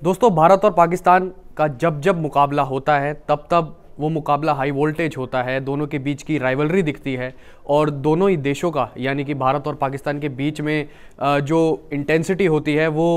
दोस्तों, भारत और पाकिस्तान का जब जब मुकाबला होता है तब तब वो मुकाबला हाई वोल्टेज होता है। दोनों के बीच की राइवलरी दिखती है और दोनों ही देशों का यानी कि भारत और पाकिस्तान के बीच में जो इंटेंसिटी होती है वो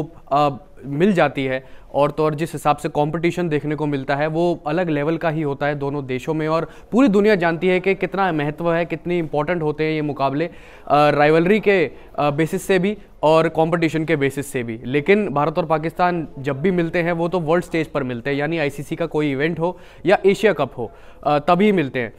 मिल जाती है। और तो और जिस हिसाब से कंपटीशन देखने को मिलता है वो अलग लेवल का ही होता है दोनों देशों में। और पूरी दुनिया जानती है कि कितना महत्व है, कितनी इंपॉर्टेंट होते हैं ये मुकाबले राइवलरी के बेसिस से भी और कंपटीशन के बेसिस से भी। लेकिन भारत और पाकिस्तान जब भी मिलते हैं वो तो वर्ल्ड स्टेज पर मिलते हैं, यानी आईसीसी का कोई इवेंट हो या एशिया कप हो तभी मिलते हैं।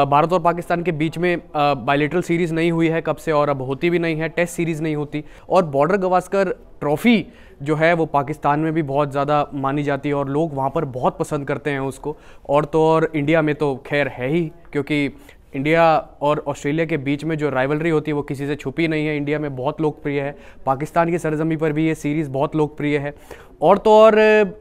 भारत और पाकिस्तान के बीच में बायलेटरल सीरीज़ नहीं हुई है कब से, और अब होती भी नहीं है, टेस्ट सीरीज़ नहीं होती। और बॉर्डर गवास्कर ट्रॉफ़ी जो है वो पाकिस्तान में भी बहुत ज़्यादा मानी जाती है और लोग वहाँ पर बहुत पसंद करते हैं उसको। और तो और इंडिया में तो खैर है ही, क्योंकि इंडिया और ऑस्ट्रेलिया के बीच में जो राइवलरी होती है वो किसी से छुपी नहीं है, इंडिया में बहुत लोकप्रिय है। पाकिस्तान की सरजमी पर भी ये सीरीज़ बहुत लोकप्रिय है। और तो और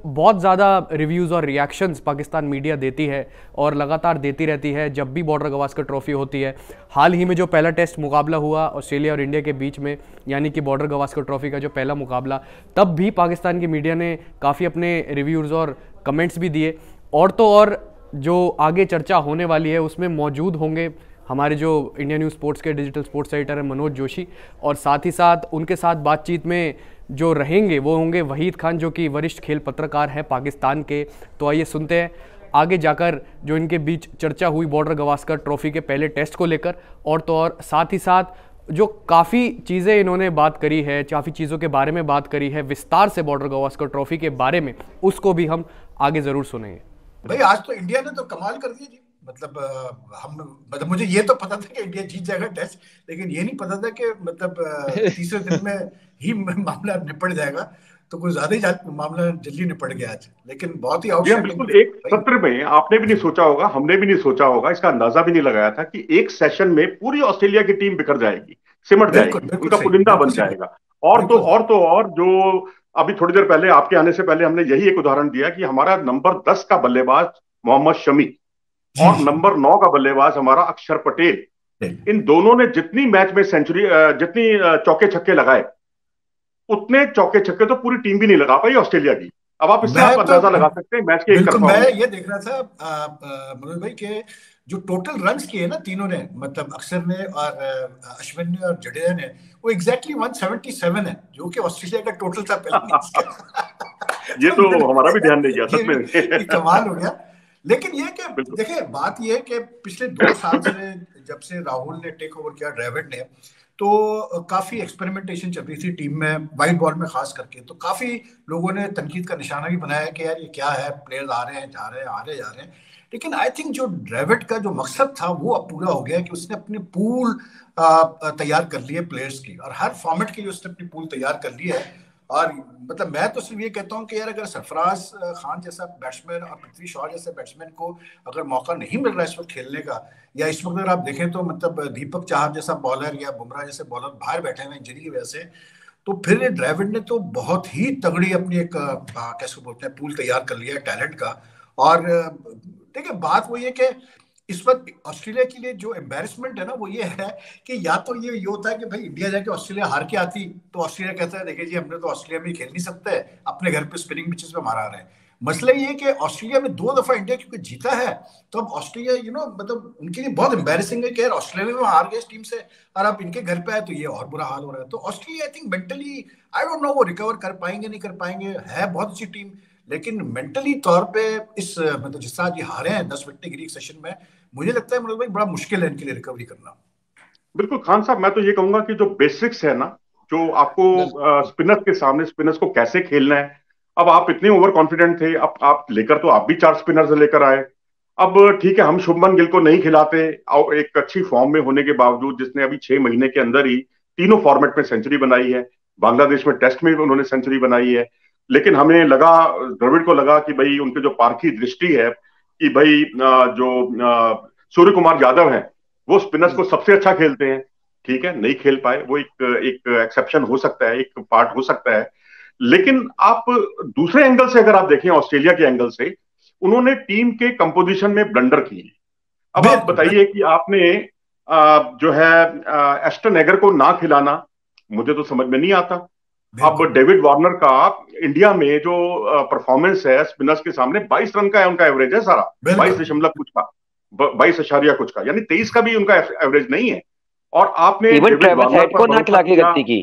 बहुत ज़्यादा रिव्यूज़ और रिएक्शंस पाकिस्तान मीडिया देती है और लगातार देती रहती है जब भी बॉर्डर गवास्कर ट्रॉफ़ी होती है। हाल ही में जो पहला टेस्ट मुकाबला हुआ ऑस्ट्रेलिया और इंडिया के बीच में, यानी कि बॉर्डर गवास्कर ट्रॉफ़ी का जो पहला मुकाबला, तब भी पाकिस्तान की मीडिया ने काफ़ी अपने रिव्यूज़ और कमेंट्स भी दिए। और तो और जो आगे चर्चा होने वाली है उसमें मौजूद होंगे हमारे जो इंडिया न्यूज़ स्पोर्ट्स के डिजिटल स्पोर्ट्स एडिटर हैं मनोज जोशी, और साथ ही साथ उनके साथ बातचीत में जो रहेंगे वो होंगे वहीद खान, जो कि वरिष्ठ खेल पत्रकार हैं पाकिस्तान के। तो आइए सुनते हैं आगे जाकर जो इनके बीच चर्चा हुई बॉर्डर गवास्कर ट्रॉफ़ी के पहले टेस्ट को लेकर। और तो और साथ ही साथ जो काफ़ी चीज़ें इन्होंने बात करी है, काफ़ी चीज़ों के बारे में बात करी है विस्तार से बॉर्डर गवास्कर ट्रॉफ़ी के बारे में, उसको भी हम आगे ज़रूर सुनेंगे। भाई आज तो इंडिया ने तो कमाल कर दिया जी। मुझे ये तो पता था कि इंडिया जीत जाएगा टेस्ट, लेकिन ये नहीं पता था कि तीसरे दिन में ही मामला निपट जाएगा। तो कुछ ज्यादा ही मामला जल्दी निपट गया आज, लेकिन बहुत ही जी हाँ, आउटस्टैंडिंग बिल्कुल। एक भाई। सत्र में आपने भी नहीं सोचा होगा, हमने भी नहीं सोचा होगा, इसका अंदाजा भी नहीं लगाया था कि एक सेशन में पूरी ऑस्ट्रेलिया की टीम बिखर जाएगी, सिमट बिल्कुल जाएगी, बिल्कुल उनका सही, पुलिंदा बिल्कुल बन सही। जाएगा। और तो बिल्कुल। और तो और जो अभी थोड़ी देर पहले आपके आने से पहले हमने यही एक उदाहरण दिया कि हमारा नंबर 10 का बल्लेबाज मोहम्मद शमी जी और जी। नंबर 9 का बल्लेबाज हमारा अक्षर पटेल, इन दोनों ने जितनी मैच में सेंचुरी जितनी चौके छक्के लगाए, उतने चौके छक्के तो पूरी टीम भी नहीं लगा पाई ऑस्ट्रेलिया की। अब आप इससे मैं आप तो अंदाजा लगा सकते हैं मैच के एक बिल्कुल तरफा मैं होने का। ये देख रहा था मनोज भाई के जो टोटल रन्स किए ना तीनों ने, मतलब अक्षर ने और अश्विन ने और जडेजा ने, वो एग्जैक्टली 177 है, जो कि ऑस्ट्रेलिया का टोटल था पहले इनिंग्स का। ये तो तो मैंने हमारा कहा भी ध्यान यार नहीं गया ये सच भी में। ये कमाल हो गया। लेकिन ये कि बिल्कुल। देखिए बात ये है कि पिछले 2 साल से जब से राहुल ने टेक ओवर किया, ड्रेविड ने, तो काफी एक्सपेरिमेंटेशन चल रही थी टीम में, वाइट बॉल में खास करके। तो काफी लोगों ने तनकीद का निशाना भी बनाया कि यार ये क्या है, प्लेयर्स आ रहे हैं जा रहे हैं आ रहे जा रहे हैं। लेकिन आई थिंक जो ड्रेविड का जो मकसद था वो अब पूरा हो गया कि उसने अपनी पूल तैयार कर ली है प्लेयर्स की, और हर फॉर्मेट की उसने अपनी पूल तैयार कर ली है। और मैं तो सिर्फ ये कहता हूँ कि यार अगर सरफराज खान जैसा बैट्समैन और पृथ्वी शॉ जैसे बैट्समैन को अगर मौका नहीं मिल रहा है इस वक्त खेलने का, या इस वक्त अगर आप देखें तो दीपक चाहर जैसा बॉलर या बुमराह जैसे बॉलर बाहर बैठे हुए इंजरी की वजह से, तो फिर ये ड्रेविड ने तो बहुत ही तगड़ी अपनी एक कैसे बोलते हैं पूल तैयार कर लिया है टैलेंट का। और देखिए बात वही है कि इस वक्त ऑस्ट्रेलिया के लिए जो एम्बेरसमेंट है ना वो ये है कि या तो ये होता है कि भाई इंडिया जाके ऑस्ट्रेलिया हार के आती, तो ऑस्ट्रेलिया कहता है देखिए जी हमने तो ऑस्ट्रेलिया में खेल नहीं सकते, अपने घर पे स्पिनिंग पिचेस पे मारा रहे हैं। मसला ये है कि ऑस्ट्रेलिया में 2 दफा इंडिया क्योंकि जीता है, तो अब ऑस्ट्रेलिया उनके लिए बहुत एम्बेरसिंग है कि यार ऑस्ट्रेलिया में हार गए इस टीम से, और अब इनके घर पे आए तो ये और बुरा हाल हो रहा है। तो Australia I think mentally, I don't know वो रिकवर कर पाएंगे नहीं कर पाएंगे, है बहुत अच्छी टीम, लेकिन मेंटली तौर पे इस जिस तरह ये हारे हैं 10 विकेट गिरी सेशन में, मुझे लगता है मतलब भाई बड़ा मुश्किल है इनके लिए रिकवरी करना। बिल्कुल खान साहब, मैं तो ये कहूंगा कि जो बेसिक्स है ना, जो आपको स्पिनर्स के सामने स्पिनर्स को कैसे खेलना है। अब आप इतने ओवर कॉन्फिडेंट थे, अब आप लेकर तो आप भी 4 स्पिनर्स लेकर आए। अब ठीक है, हम शुभमन गिल को नहीं खिलाते और एक अच्छी फॉर्म में होने के बावजूद, जिसने अभी 6 महीने के अंदर ही तीनों फॉर्मेट में सेंचुरी बनाई है, बांग्लादेश में टेस्ट में भी उन्होंने सेंचुरी बनाई है। लेकिन हमें लगा, द्रविड़ को लगा कि भाई उनके जो पारखी दृष्टि है कि भाई जो सूर्य कुमार यादव है वो स्पिनर्स को सबसे अच्छा खेलते हैं। ठीक है, नहीं खेल पाए, वो एक एक एक्सेप्शन हो सकता है, एक पार्ट हो सकता है। लेकिन आप दूसरे एंगल से अगर आप देखें, ऑस्ट्रेलिया के एंगल से, उन्होंने टीम के कंपोजिशन में ब्लंडर किए। अब आप बिल्कुल बताइए कि आपने जो है एस्टन एगर को ना खिलाना, मुझे तो समझ में नहीं आता। अब डेविड वार्नर का इंडिया में जो परफॉर्मेंस है स्पिनर्स के सामने 22 रन का है उनका एवरेज है सारा, 22 दशमलव कुछ का, 22 कुछ का, यानी 23 का भी उनका एवरेज नहीं है। और आपने इवन ट्रेविस हेड को ना खिला के गलती की।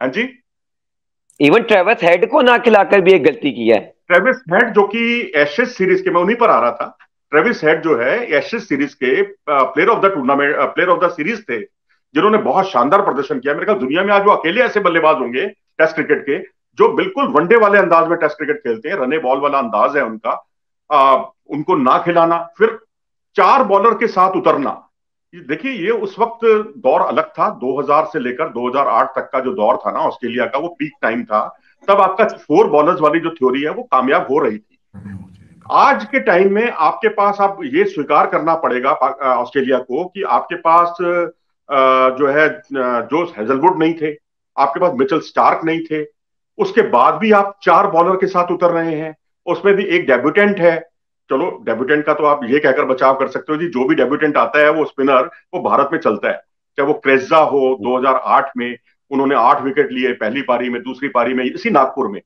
हाँ जी, इवन ट्रेविस हेड को ना खिलाकर भी एक गलती की है। ट्रेविस हेड जो कि एशेज सीरीज के, मैं उन्हीं पर आ रहा था, ट्रेविस हेड जो है एशेज सीरीज के player of the tournament, player of the series थे, जिन्होंने बहुत शानदार प्रदर्शन किया। मेरे ख्याल दुनिया में आज वो अकेले ऐसे बल्लेबाज होंगे टेस्ट क्रिकेट के जो बिल्कुल वनडे वाले अंदाज में टेस्ट क्रिकेट खेलते हैं, रने बॉल वाला अंदाज है उनका। उनको ना खिलाना, फिर 4 बॉलर के साथ उतरना, देखिए ये उस वक्त दौर अलग था। 2000 से लेकर 2008 तक का जो दौर था ना ऑस्ट्रेलिया का, वो पीक टाइम था। तब आपका 4 बॉलर्स वाली जो थ्योरी है वो कामयाब हो रही थी। आज के टाइम में आपके पास, आप ये स्वीकार करना पड़ेगा ऑस्ट्रेलिया को कि आपके पास जो है जोस हेजलवुड नहीं थे, आपके पास मिचेल स्टार्क नहीं थे, उसके बाद भी आप 4 बॉलर के साथ उतर रहे हैं। उसमें भी एक डेब्यूटेंट है। चलो डेब्यूटेंट का तो आप ये कहकर बचाव कर सकते हो जी, जो भी डेब्यूटेंट आता है वो स्पिनर वो भारत में चलता है। चाहे वो क्रेजा हो, 2008 में उन्होंने 8 विकेट लिए पहली पारी में, दूसरी पारी में इसी नागपुर में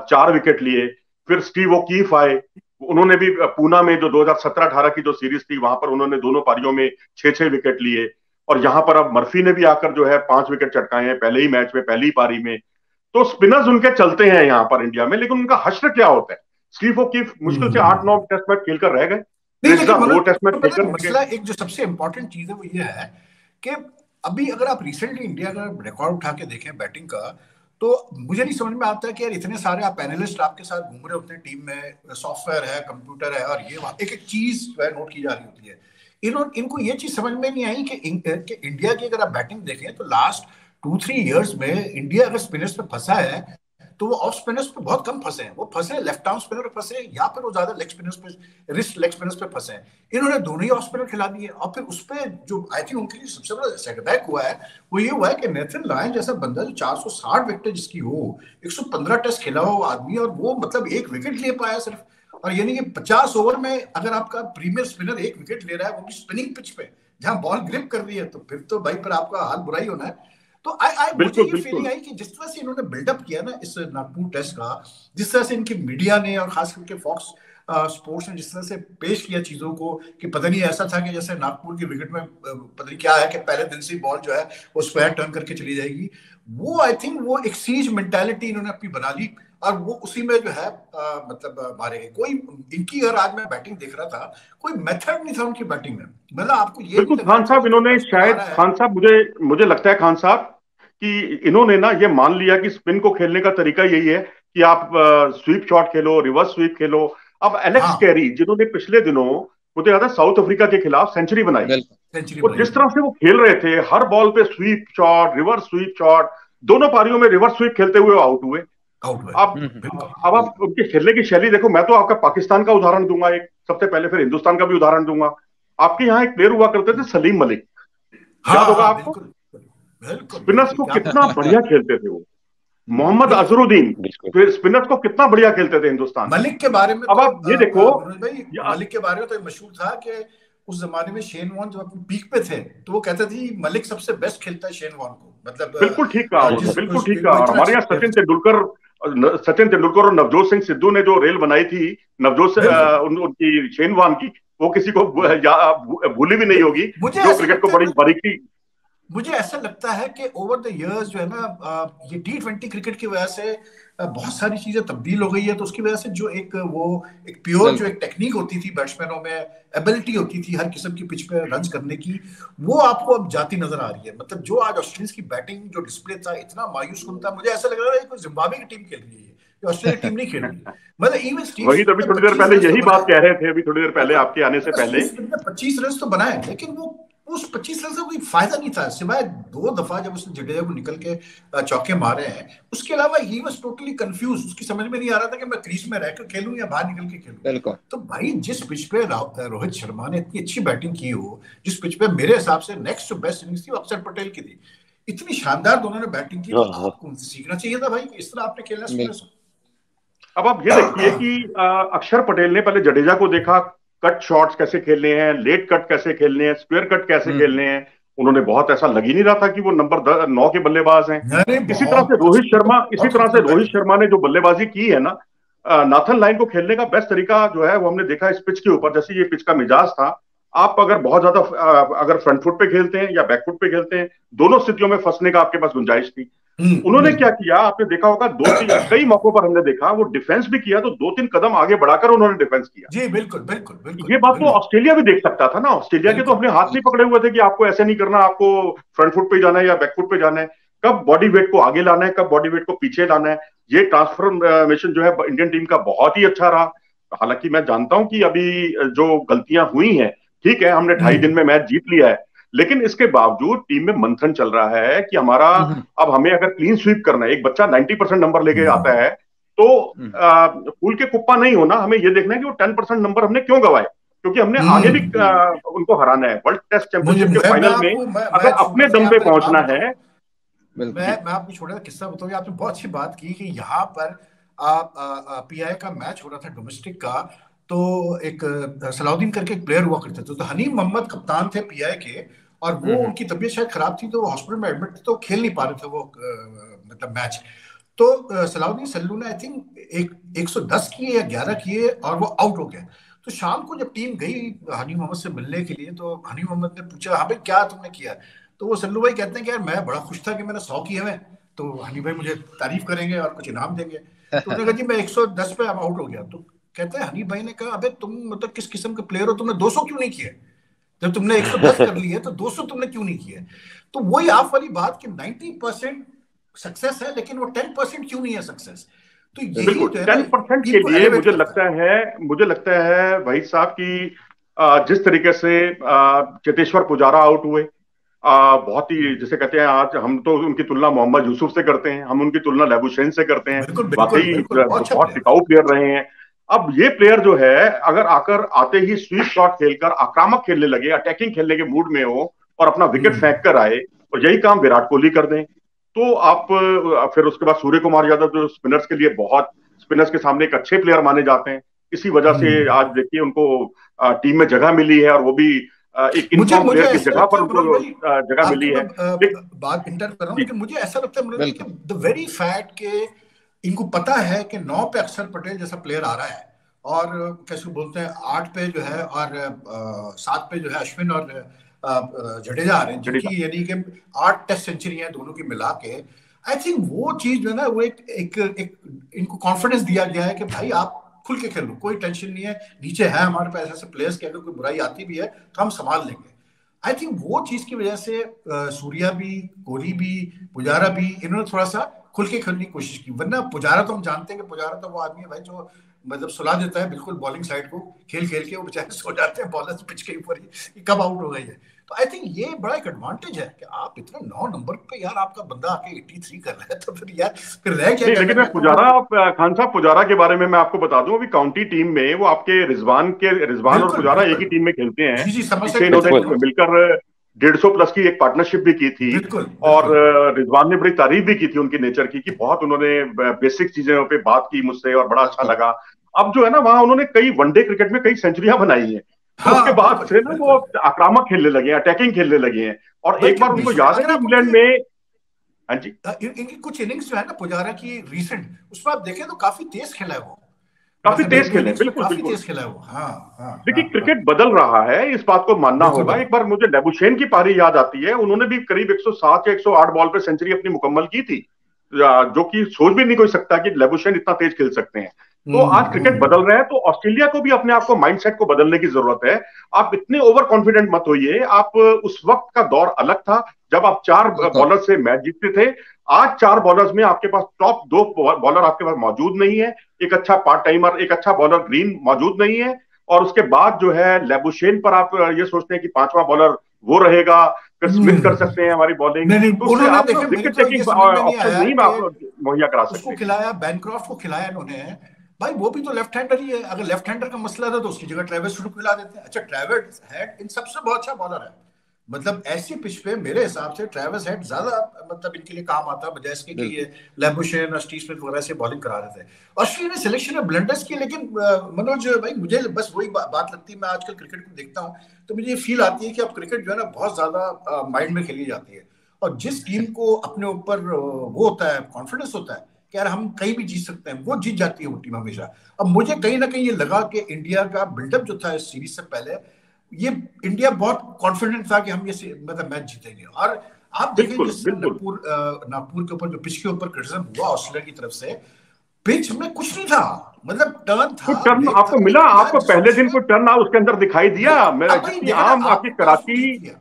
4 विकेट लिए। फिर स्टीव ओकीफ आए, उन्होंने भी पूना में जो 2017-18 की जो सीरीज थी वहां पर उन्होंने दोनों पारियों में 6-6 विकेट लिए। और यहां पर अब मर्फी ने भी आकर जो है 5 विकेट चटकाए हैं पहले ही मैच में, पहली पारी में। तो स्पिनर्स उनके चलते हैं यहाँ पर इंडिया में, लेकिन उनका हश्र क्या होता है? स्टीव ओकीफ मुश्किल से 8-9 टेस्ट मैच खेलकर रह गए। मसला एक जो सबसे इंपॉर्टेंट चीज है वो ये है कि अभी अगर आप रिसेंटली इंडिया का रिकॉर्ड उठा के देखें बैटिंग का, तो मुझे नहीं समझ में आता है कि यार इतने सारे आप पैनलिस्ट आपके साथ घूम रहे होते हैं टीम में, सॉफ्टवेयर है, कंप्यूटर है, और ये एक एक चीज नोट की जा रही होती है। इनको ये चीज समझ में नहीं आई कि इंडिया की अगर आप बैटिंग देखें तो लास्ट 2-3 इयर्स में इंडिया अगर स्पिनर्स पे फंसा है तो वो ऑफ स्पिनर्स पे बहुत कम फंसे हैं। वो फंसे लेफ्ट आर्म स्पिनर फंसे या फिर वो ज्यादा लेग स्पिनर्स पे, रिस्ट लेग स्पिनर्स पे फंसे हैं। इन्होंने दोनों ही ऑफ स्पिनर खिला दिए। और फिर उस पे जो आई थिंक उनके लिए सबसे बड़ा सेटबैक हुआ है वो ये हुआ है कि नेथन लायन जैसा बंदा जो 460 विकेट जिसकी हो, 115 टेस्ट खेला हो आदमी, और वो मतलब 1 विकेट ले पाया सिर्फ। और यानी कि 50 ओवर में अगर आपका प्रीमियर स्पिनर 1 विकेट ले रहा है, वो भी स्पिनिंग पिच पे जहां बॉल ग्रिप कर रही है, तो फिर तो भाई पर आपका हाल बुरा ही होना है। तो मुझे ये फीलिंग आई कि जिस तरह से इन्होंने बिल्डअप किया ना इस नागपुर टेस्ट का, जिस तरह से इनकी मीडिया ने और खास करके फॉक्स स्पोर्ट्स ने जिस तरह से पेश किया चीजों को, कि पता नहीं ऐसा था कि जैसे नागपुर की विकेट में पता नहीं क्या है कि पहले दिन से बॉल जो है वो स्क्वायर टर्न करके चली जाएगी। वो आई थिंक वो एक सीज मेंटालिटी इन्होंने अपनी बना ली और वो उसी में जो है मतलब मारे गए। कोई इनकी अगर आज मैं बैटिंग देख रहा था, कोई मेथड नहीं था उनकी बैटिंग में। मतलब आपको ये बिल्कुल खान साहब, इन्होंने शायद खान साहब मुझे लगता है खान साहब कि इन्होंने ना ये मान लिया कि स्पिन को खेलने का तरीका यही है कि आप स्वीप शॉट खेलो, रिवर्स स्वीप खेलो। अब एलेक्स कैरी जिन्होंने पिछले दिनों, मुझे याद है साउथ अफ्रीका के खिलाफ सेंचुरी बनाई, तो जिस तरह से वो खेल रहे थे, हर बॉल पे sweep shot, reverse sweep shot, दोनों पारियों में रिवर्स स्वीप खेलते हुए आउट हुए। अब आप उनके खेलने की शैली देखो। मैं तो आपका पाकिस्तान का उदाहरण दूंगा एक सबसे पहले, फिर हिंदुस्तान का भी उदाहरण दूंगा। आपके यहाँ एक प्लेयर हुआ करते थे सलीम मलिक, याद होगा आपको? स्पिनर्स को कितना बढ़िया खेलते थे वो। मोहम्मद अजहरुद्दीन फिर स्पिनर्स को कितना बढ़िया खेलते थे हिंदुस्तान। मलिक के बारे में अब आप ये देखो, मलिक के बारे में तो मशहूर था कि उस जमाने में शेन वॉर्न जब अपने पीक पे थे तो वो कहते थे मलिक सबसे बेस्ट खेलता है शेन वॉर्न को। मतलब बिल्कुल ठीक कहा, बिल्कुल ठीक कहा। और हमारे यहाँ सचिन तेंदुलकर और नवजोत सिंह सिद्धू ने जो रेल बनाई थी उनकी शेन वॉर्न की, वो किसी को भूली भी नहीं होगी, जो क्रिकेट को बड़ी बारीकी। मुझे ऐसा लगता है कि ओवर द इयर्स जो है ना, ये T20 क्रिकेट की वजह से बहुत सारी चीजें तब्दील हो गई है। तो उसकी वजह से जो एक प्योर जो एक टेक्निक होती थी बैट्समैनों में, एबिलिटी होती थी हर किस्म की पिच पे रन करने की, वो आपको अब जाती नजर आ रही है। मतलब जो आज ऑस्ट्रेलिया की बैटिंग जो डिस्प्ले था इतना मायूस कुन था, मुझे ऐसा लग रहा है जिम्बाब्वे की टीम खेल रही है, ऑस्ट्रेलिया टीम नहीं खेल रही है। मतलब इवन वही तो अभी थोड़ी देर पहले यही बात कह रहे थे, अभी थोड़ी देर पहले आपके आने से पहले 25 रन तो बनाए, लेकिन वो उस 25 रन से कोई फायदा नहीं था, सिवाय 2 दफा जब उसने जडेजा को निकल के चौके मारे हैं। उसके अलावा ही वाज टोटली कंफ्यूज, उसकी समझ में नहीं आ रहा था कि मैं क्रीज में रहकर खेलूं या बाहर निकल के खेलूं। तो भाई जिस पिच पे रोहित शर्मा ने इतनी अच्छी बैटिंग की हो, जिस पिच पे मेरे हिसाब से नेक्स्ट बेस्ट इनिंग्स थी अक्षर पटेल की थी, इतनी शानदार दोनों ने बैटिंग की, तो आपको उनसे सीखना चाहिए था भाई कि इस तरह आपने खेलना चाहिए। अब आप ये देखिए कि अक्षर पटेल ने पहले जडेजा को देखा, कट शॉट्स कैसे खेलने हैं, लेट कट कैसे खेलने हैं, स्क्वायर कट कैसे खेलने हैं, उन्होंने बहुत ऐसा लग ही नहीं रहा था कि वो नंबर 9 के बल्लेबाज हैं। अरे इसी तरह से बहुत रोहित शर्मा ने जो बल्लेबाजी की है ना, नाथन लाइन को खेलने का बेस्ट तरीका जो है वो हमने देखा इस पिच के ऊपर। जैसे ये पिच का मिजाज था, आप अगर बहुत ज्यादा अगर फ्रंट फुट पे खेलते हैं या बैक फुट पे खेलते हैं, दोनों स्थितियों में फंसने का आपके पास गुंजाइश थी। उन्होंने क्या बिल्कुल। किया, आपने देखा होगा, दो तीन कई मौकों पर हमने देखा वो डिफेंस भी किया, तो 2-3 कदम आगे बढ़ाकर उन्होंने डिफेंस किया। जी बिल्कुल बिल्कुल बिल्कुल ये बात तो बिल्कुल ऑस्ट्रेलिया भी देख सकता था ना। ऑस्ट्रेलिया के तो बिल्कुल अपने हाथ नहीं पकड़े हुए थे कि आपको ऐसे नहीं करना, आपको फ्रंट फुट पे जाना है या बैक फुट पे जाना है, कब बॉडी वेट को आगे लाना है, कब बॉडी वेट को पीछे लाना है। ये ट्रांसफॉर्मेशन जो है इंडियन टीम का बहुत ही अच्छा रहा। हालांकि मैं जानता हूं कि अभी जो गलतियां हुई हैं, ठीक है, हमने 2.5 दिन में मैच जीत लिया है, लेकिन इसके बावजूद टीम में मंथन चल रहा है कि हमारा, अब हमें अगर क्लीन स्वीप करना है, एक बच्चा 90% नंबर लेके आता है, तो फूल के कुप्पा नहीं होना, हमें यह देखना है कि वो 10% नंबर हमने क्यों गवाए, क्योंकि हमने आगे भी उनको हराना है। वर्ल्ड टेस्ट मुझे चैंपियनशिप के मैं फाइनल में आपको अगर मैं अपने छोटा सा दम यहाँ पे पर एक बात पहुंचना बताऊं। है। मैं आपको छोटा सा किस्सा बताऊं, आपने बहुत अच्छी बात की कि यहाँ पर पीआई का मैच हो रहा था डोमेस्टिक का। तो एक सलाउद्दीन करके एक प्लेयर हुआ करते थे, तो हनीम मोहम्मद कप्तान थे पीआई के, और वो उनकी तबीयत शायद खराब थी, तो वो हॉस्पिटल में एडमिट थे, तो खेल नहीं पा रहे थे वो मतलब मैच। तो सलाउद्दीन सल्लू ने आई थिंक 110 किए या 11 किए और वो आउट हो गया। तो शाम को जब टीम गई हनी मोहम्मद से मिलने के लिए, तो हनी मोहम्मद ने पूछा, हाँ भाई क्या तुमने किया? तो वो सल्लू भाई कहते हैं कि यार मैं बड़ा खुश था कि मैंने 100 किए हुए, तो हनी भाई मुझे तारीफ करेंगे और कुछ इनाम देंगे। तो उन्होंने कहा जी मैं 110 पे आउट हो गया। तो कहते हैं हनी भाई ने कहा, अबे तुम मतलब किस किस्म के प्लेयर हो, तुमने 200 क्यों नहीं किए? जब तुमने 110 कर लिए तो 200 तुमने क्यों नहीं किए? तो वही आप वाली बात कि 90% सक्सेस है, लेकिन वो 10% क्यों नहीं है सक्सेस? तो यही बिल्कुल, जो है ना 10% टीम के को लिए एलिवेट करता है। मुझे लगता है भाई साहब की, जिस तरीके से चेतेश्वर पुजारा आउट हुए, बहुत ही, जिसे कहते हैं, आज हम तो उनकी तुलना मोहम्मद यूसुफ से करते हैं, हम उनकी तुलना लैबुशेन से करते हैं। बिल्कुल बिल्कुल वाकई बिल्कुल, बहुत अच्छा बहुत प्लेयर। टिकाऊ प्लेयर रहे हैं। अब ये प्लेयर जो है, अगर आते ही स्वीप शॉट खेलकर आक्रामक खेलने लगे, अटैकिंग खेलने के मूड में हो और अपना विकेट फेंक कर आए, और यही काम विराट कोहली कर दें, तो आप फिर उसके बाद सूर्य कुमार यादव जो स्पिनर्स के लिए बहुत, स्पिनर्स के सामने एक अच्छे प्लेयर माने जाते हैं, इसी वजह से आज देखिए उनको टीम में जगह मिली है, और वो भी एक मुझे इनफॉर्म मुझे प्लेयर की ऐसा जगह लगता पर है मनोज उनको भाई, जगह आपकी मिली मैं है। एक, बात इंटर कर रहा हूँ, जी, लेकिन मुझे ऐसा लगता है मनोज भाई कि द वेरी फैक्ट के इनको पता है कि 9 पे अक्षर पटेल जैसा प्लेयर आ रहा है, और कैसे बोलते हैं 8 पे जो है, और 7 पे जो है अश्विन और जडेजा आ रहे हैं, जडेजा। जिनकी यानी कि 8 टेस्ट सेंचुरी हैं दोनों की मिला के। आई थिंक वो चीज जो है ना, वो एक इनको कॉन्फिडेंस दिया गया है कि भाई आप खुल के खेलो, कोई टेंशन नहीं है, नीचे है हमारे पास ऐसे प्लेयर्स की, अगर कोई बुराई आती भी है तो हम संभाल लेंगे। आई थिंक वो चीज की वजह से सूर्या भी, कोहली भी, पुजारा भी, इन्होंने थोड़ा सा खुल के खेलने की कोशिश की। वरना पुजारा तो हम जानते हैं कि पुजारा तो वो आदमी है भाई जो मतलब सुला देता है बिल्कुल बॉलिंग साइड को, खेल खेल के वो बेचारे सो जाते हैं बॉलर्स पिच के ऊपर ही कि कब आउट हो गई है। तो आई थिंक ये बड़ा एक एडवांटेज है कि आप इतना 9 नंबर पे यार आपका बंदा आके 83 कर रहा है, तो फिर यार फिर रह क्या नहीं, गया? लेकिन मैं मैं कहता हूँ खान साहब, पुजारा के बारे में मैं आपको बता दूं, अभी काउंटी टीम में वो आपके रिजवान और बिल्कुल पुजारा एक ही बिल्कुल। टीम में खेलते हैं। जी जी, पीछे समरसेट में थे इन्होंने दोनों। मिलकर 150 प्लस की एक पार्टनरशिप भी की थी, बिल्कुल और बिल्कुल रिजवान ने बड़ी तारीफ भी की थी उनकी नेचर की, कि बहुत उन्होंने बेसिक चीजों पे बात की मुझसे और बड़ा अच्छा लगा। अब जो है ना, वहां उन्होंने कई वनडे क्रिकेट में कई सेंचुरियां बनाई हैं, तो उसके हाँ बाद बिल्कुल से ना वो बिल्कुल। आक्रामक खेलने लगे हैं, अटैकिंग खेलने लगे हैं। और एक बल्कि बार उनको बीच में याद है अगर कि आप इंग्लैंड उनके में, हाँ जी, इनकी कुछ इनिंग्स जो है ना पुजारा की रीसेंट, उसमें आप देखें तो काफी तेज खेला है वो, काफी मतलब एक तेज दो खेले, इनिंग्स में बिल्कुल काफी बिल्कुल। तेज खेला है वो। हाँ हाँ देखिए, हाँ हाँ, क्रिकेट बदल रहा है, इस बात को मानना बिल्कुल होगा। बदल। एक बार मुझे लेबुशेन की पारी याद आती है, उन्होंने भी करीब 107 या 108 बॉल पे सेंचुरी अपनी मुकम्मल की थी, जो कि सोच भी नहीं कोई सकता कि लेबुशेन इतना तेज खेल सकते हैं। तो आज क्रिकेट बदल रहा है, तो ऑस्ट्रेलिया को भी अपने आप को माइंडसेट को बदलने की जरूरत है। आप इतने ओवर कॉन्फिडेंट मत होइए। आप, उस वक्त का दौर अलग था जब आप 4 बॉलर से मैच जीतते थे। आज 4 बॉलर्स में आपके पास टॉप 2 बॉलर आपके पास मौजूद नहीं है, एक अच्छा पार्ट टाइमर, एक अच्छा बॉलर ग्रीन मौजूद नहीं है, और उसके बाद जो है लेबुशेन पर आप ये सोचते हैं कि 5वां बॉलर वो रहेगा, फिर स्मिथ कर सकते हैं हमारी बॉलिंग, नहीं नहीं, तो उससे उन्होंने आप ना देखे मेरी विकेट तो ये टेकिंग समझ में नहीं ऑप्शन आया नहीं कि आप मुहैया करा उसको सकते। खिलाया, बैनक्रॉफ्ट को खिलाया इन्होंने। भाई वो भी तो लेफ्ट हैंडर ही है, अगर लेफ्ट हैंडर का मसला था तो उसकी जगह ट्रेविस हेड को खिला देते हैं। अच्छा ट्रेविस हेड इन सबसे बहुत अच्छा बॉलर है, मतलब ऐसी पिच पे मेरे हिसाब से ट्रेविस हेड ज्यादा मतलब इनके लिए काम आता बजाय इसके कि ये लैबुशेन और स्टीव स्मिथ वगैरह से बॉलिंग करा रहे थे। ऑस्ट्रेलिया ने सिलेक्शन में ब्लंडर्स की, लेकिन मनोज भाई मुझे बस वही बात लगती है, मैं आजकल क्रिकेट को देखता हूँ तो मुझे ये फील आती है कि अब क्रिकेट जो है ना बहुत ज्यादा माइंड में खेली जाती है, और जिस टीम को अपने ऊपर वो होता है, कॉन्फिडेंस होता है कि यार हम कहीं भी जीत सकते हैं, वो जीत जाती है वो टीम हमेशा। अब मुझे कहीं ना कहीं ये लगा कि इंडिया का बिल्डअप जो था इस सीरीज से पहले, ये इंडिया बहुत कॉन्फिडेंट था कि हम ये मतलब मैच जीतेंगे। और आप देखें जिस नागपुर के ऊपर जो पिच के ऊपर क्रिटिसिज्म हुआ ऑस्ट्रेलिया की तरफ से, पिच में कुछ नहीं था, मतलब टर्न था, टर्न आपको मिला, आपको पहले दिन कोई टर्न उसके अंदर दिखाई दिया? जितनी आम आपकी कराची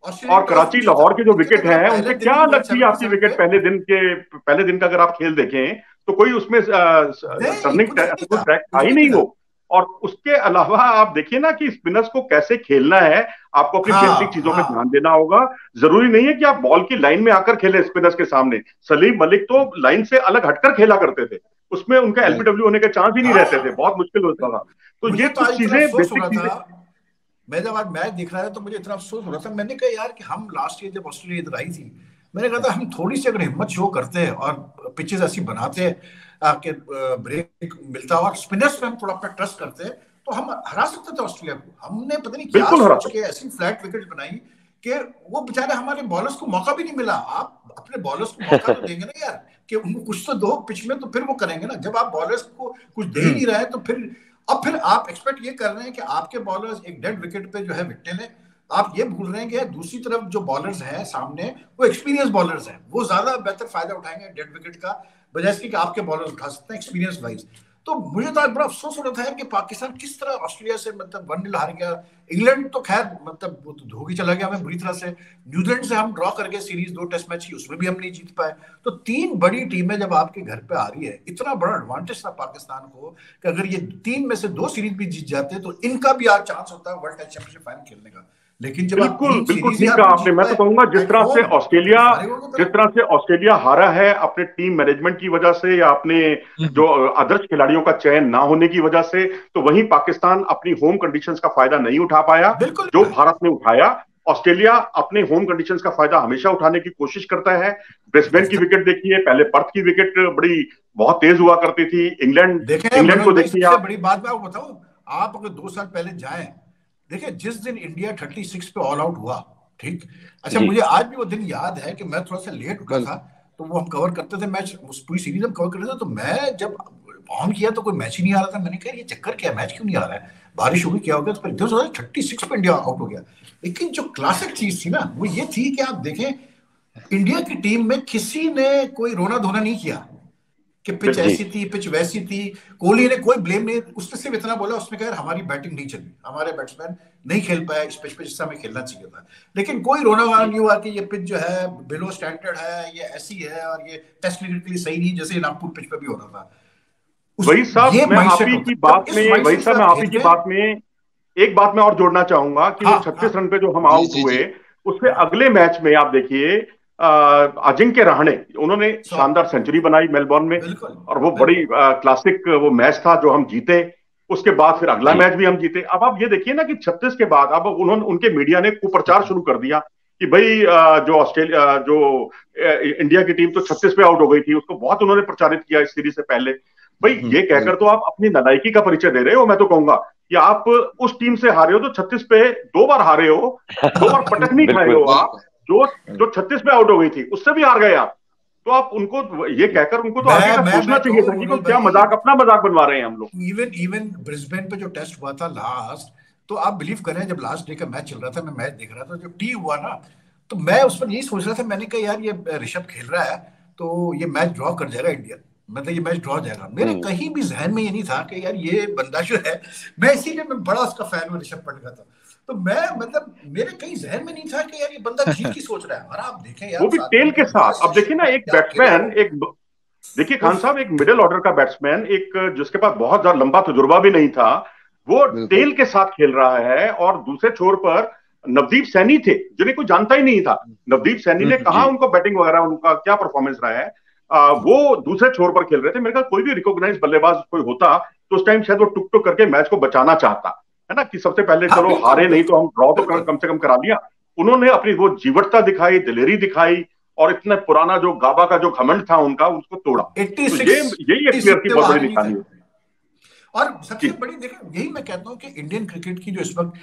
और कराची लाहौर के जो विकेट हैं उनसे क्या अलग थी आपकी विकेट पहले दिन का अगर आप खेल देखें तो कोई उसमें टर्निंग ट्रैक था ही नहीं वो। और उसके अलावा आप देखिए ना कि स्पिनर्स को कैसे खेलना है, आपको अपनी बेसिक चीजों पे ध्यान देना होगा। जरूरी नहीं है कि आप बॉल की लाइन में आकर खेले स्पिनर्स के सामने। सलीम मलिक तो लाइन से अलग हटकर खेला करते थे, उसमें उनका एलबीडब्ल्यू होने के चांस ही नहीं रहते थे, बहुत मुश्किल होता था। तो ये कुछ चीजें बेसिक चीजें। मैं जब आज मैच देख रहा था तो मुझे इतना अफसोस हो रहा था, मैंने कहा यार कि हम लास्ट ईयर जब ऑस्ट्रेलिया इधर आई थी, मैंने कहा था हम थोड़ी सी अगर हिम्मत शो करते और पिचेस ऐसी बनाते कि ब्रेक मिलता और स्पिनर्स पे हम थोड़ा अपना ट्रस्ट करते तो हम हरा सकते थे ऑस्ट्रेलिया को। हमने पता नहीं क्या सोच के ऐसी फ्लैट विकेट बनाई कि वो बेचारे हमारे बॉलर्स को मौका भी नहीं मिला। आप अपने बॉलर्स को मौका तो देंगे ना यार कि उनको कुछ तो दो पिच में, तो फिर वो करेंगे ना। जब आप बॉलर्स को कुछ दे ही नहीं रहे तो फिर आप एक्सपेक्ट ये कर रहे हैं कि आपके बॉलर्स एक डेड विकेट पे जो है विकेट लें। आप ये भूल रहे हैं कि दूसरी तरफ जो बॉलर्स हैं सामने वो एक्सपीरियंस बॉलर्स हैं, वो ज्यादा बेहतर फायदा उठाएंगे डेड विकेट का बजाय इसके कि आपके बॉलर्स उठा सकते हैं एक्सपीरियंस वाइज। तो मुझे तो आज बड़ा अफसोस हो रहा था कि पाकिस्तान किस तरह ऑस्ट्रेलिया से मतलब 1-0 हार गया। इंग्लैंड तो खैर मतलब वो तो धोखी चला गया हमें बुरी तरह से। न्यूजीलैंड से हम ड्रॉ कर गए सीरीज, 2 टेस्ट मैच की, उसमें भी हम नहीं जीत पाए। तो 3 बड़ी टीमें जब आपके घर पे आ रही है, इतना बड़ा एडवांटेज था पाकिस्तान को कि अगर ये 3 में से 2 सीरीज भी जीत जाते तो इनका भी आज चांस होता है वर्ल्ड टेस्ट चैंपियनशिप फाइनल खेलने का। लेकिन जब बिल्कुल ठीक कहा आपने। मैं तो कहूंगा जिस तरह से ऑस्ट्रेलिया हारा है अपने टीम मैनेजमेंट की वजह से या अपने जो आदर्श खिलाड़ियों का चयन ना होने की वजह से, तो वहीं पाकिस्तान अपनी होम कंडीशंस का फायदा नहीं उठा पाया जो भारत ने उठाया। ऑस्ट्रेलिया अपने होम कंडीशंस का फायदा हमेशा उठाने की कोशिश करता है। ब्रिस्बेन की विकेट देखिए, पहले पर्थ की विकेट बहुत तेज हुआ करती थी। इंग्लैंड को देखिए आप। बड़ी बात मैं आपको बताऊं, आप अगर 2 साल पहले जाएं, देखिए जिस दिन इंडिया 36 पे ऑल आउट हुआ, ठीक, अच्छा मुझे आज भी वो दिन याद है कि मैं थोड़ा सा लेट उठा था, तो वो हम कवर करते थे मैच, पूरी सीरीज हम कवर करते थे, तो मैं जब ऑन किया तो कोई मैच ही नहीं आ रहा था। मैंने कहा ये चक्कर क्या, मैच क्यों नहीं आ रहा है, बारिश होगी क्या हो गया, तो फिर 36 पे इंडिया आउट हो गया। लेकिन जो क्लासिक चीज थी ना वो ये थी कि आप देखें इंडिया की टीम में किसी ने कोई रोना धोना नहीं किया कि पिच ऐसी थी, पिच वैसी थी। कोहली ने कोई ब्लेम नहीं, उसने सिर्फ इतना बोला, उसने कहा हमारी बैटिंग नहीं चली, हमारे बैट्समैन नहीं खेल पाया इस पिच पे जिससे हमें खेलना चाहिए था। लेकिन कोई रोना वाना नहीं हुआ कि ये पिच जो है बिलो स्टैंडर्ड है, ये ऐसी है और ये टेस्ट क्रिकेट के लिए सही नहीं, जैसे नागपुर पिच पे भी हो रहा था। वही साहब मैं आप ही की बात में एक बात मैं और जोड़ना चाहूंगा कि वो 36 रन पे जो हम आउट हुए, उससे अगले मैच में आप देखिए अजिंक्य रहाणे, उन्होंने शानदार सेंचुरी बनाई मेलबोर्न में, और वो बड़ी क्लासिक वो मैच था जो हम जीते। उसके बाद फिर अगला मैच भी हम जीते। अब आप ये देखिए ना कि 36 के बाद अब उनके मीडिया ने कुप्रचार शुरू कर दिया कि भाई जो इंडिया की टीम तो 36 पे आउट हो गई थी, उसको बहुत उन्होंने प्रचारित किया इस सीरीज से पहले। भाई ये कहकर तो आप अपनी नालायकी का परिचय दे रहे हो। मैं तो कहूंगा कि आप उस टीम से हारे हो जो 36 पे 2 बार हारे हो, 2 बार पटक नहीं खाए हो आप, जो 36 पे आउट हो गई थी उससे भी हार गए आप। तो आप उनको ये कहकर उनको तो आगे का सोचना चाहिए था कि क्या मजाक, अपना मजाक बनवा रहे हैं हम लोग। इवन ब्रिस्बेन पे जो टेस्ट हुआ था लास्ट, तो आप बिलीव करें जब लास्ट डे का मैच चल रहा था, मैं मैच देख रहा था, जो टी हुआ ना, तो मैं उस पर यही सोच रहा था, मैंने कहा यार ये ऋषभ खेल रहा है तो ये मैच ड्रॉ कर जाएगा इंडिया, मतलब ये मैच ड्रॉ जाएगा। मेरे कहीं भी जहन में ये नहीं था कि यार ये बंदा जो है, मैं इसीलिए मैं बड़ा उसका फैन हूँ ऋषभ पंत का, तो मैं मतलब मेरे कहीं जहन में नहीं था कि यार ये बंदा जीत की सोच रहा है। और आप देखें यार वो भी टेल के साथ। अब देखिए ना एक बैट्समैन, देखिए खान साहब, एक मिडिल ऑर्डर का बैट्समैन, एक जिसके पास बहुत ज्यादा लंबा तजुर्बा भी नहीं था, वो टेल के साथ खेल रहा है। और दूसरे छोर पर नवदीप सैनी थे जिन्हें कोई जानता ही नहीं था। नवदीप सैनी ने कहा उनको बैटिंग वगैरह उनका क्या परफॉर्मेंस रहा है, वो दूसरे छोर पर खेल रहे थे। मेरे ख्याल कोई भी रिकॉग्नाइज बल्लेबाज कोई होता तो उस टाइम शायद वो टुक करके मैच को बचाना चाहता है ना, कि सबसे पहले चलो हारे नहीं तो हम ड्रॉ तो कम से कम करा दिया। उन्होंने अपनी वो जीवटता दिखाई, दिलेरी दिखाई, और इतना पुराना जो गाबा का जो घमंड था उनका, उसको तोड़ा। तो 86 यही एक प्लेयर की बहुत बड़ी निशानी है। और सबसे बड़ी देखिए, यही मैं कहता हूं कि इंडियन क्रिकेट की जो इस वक्त,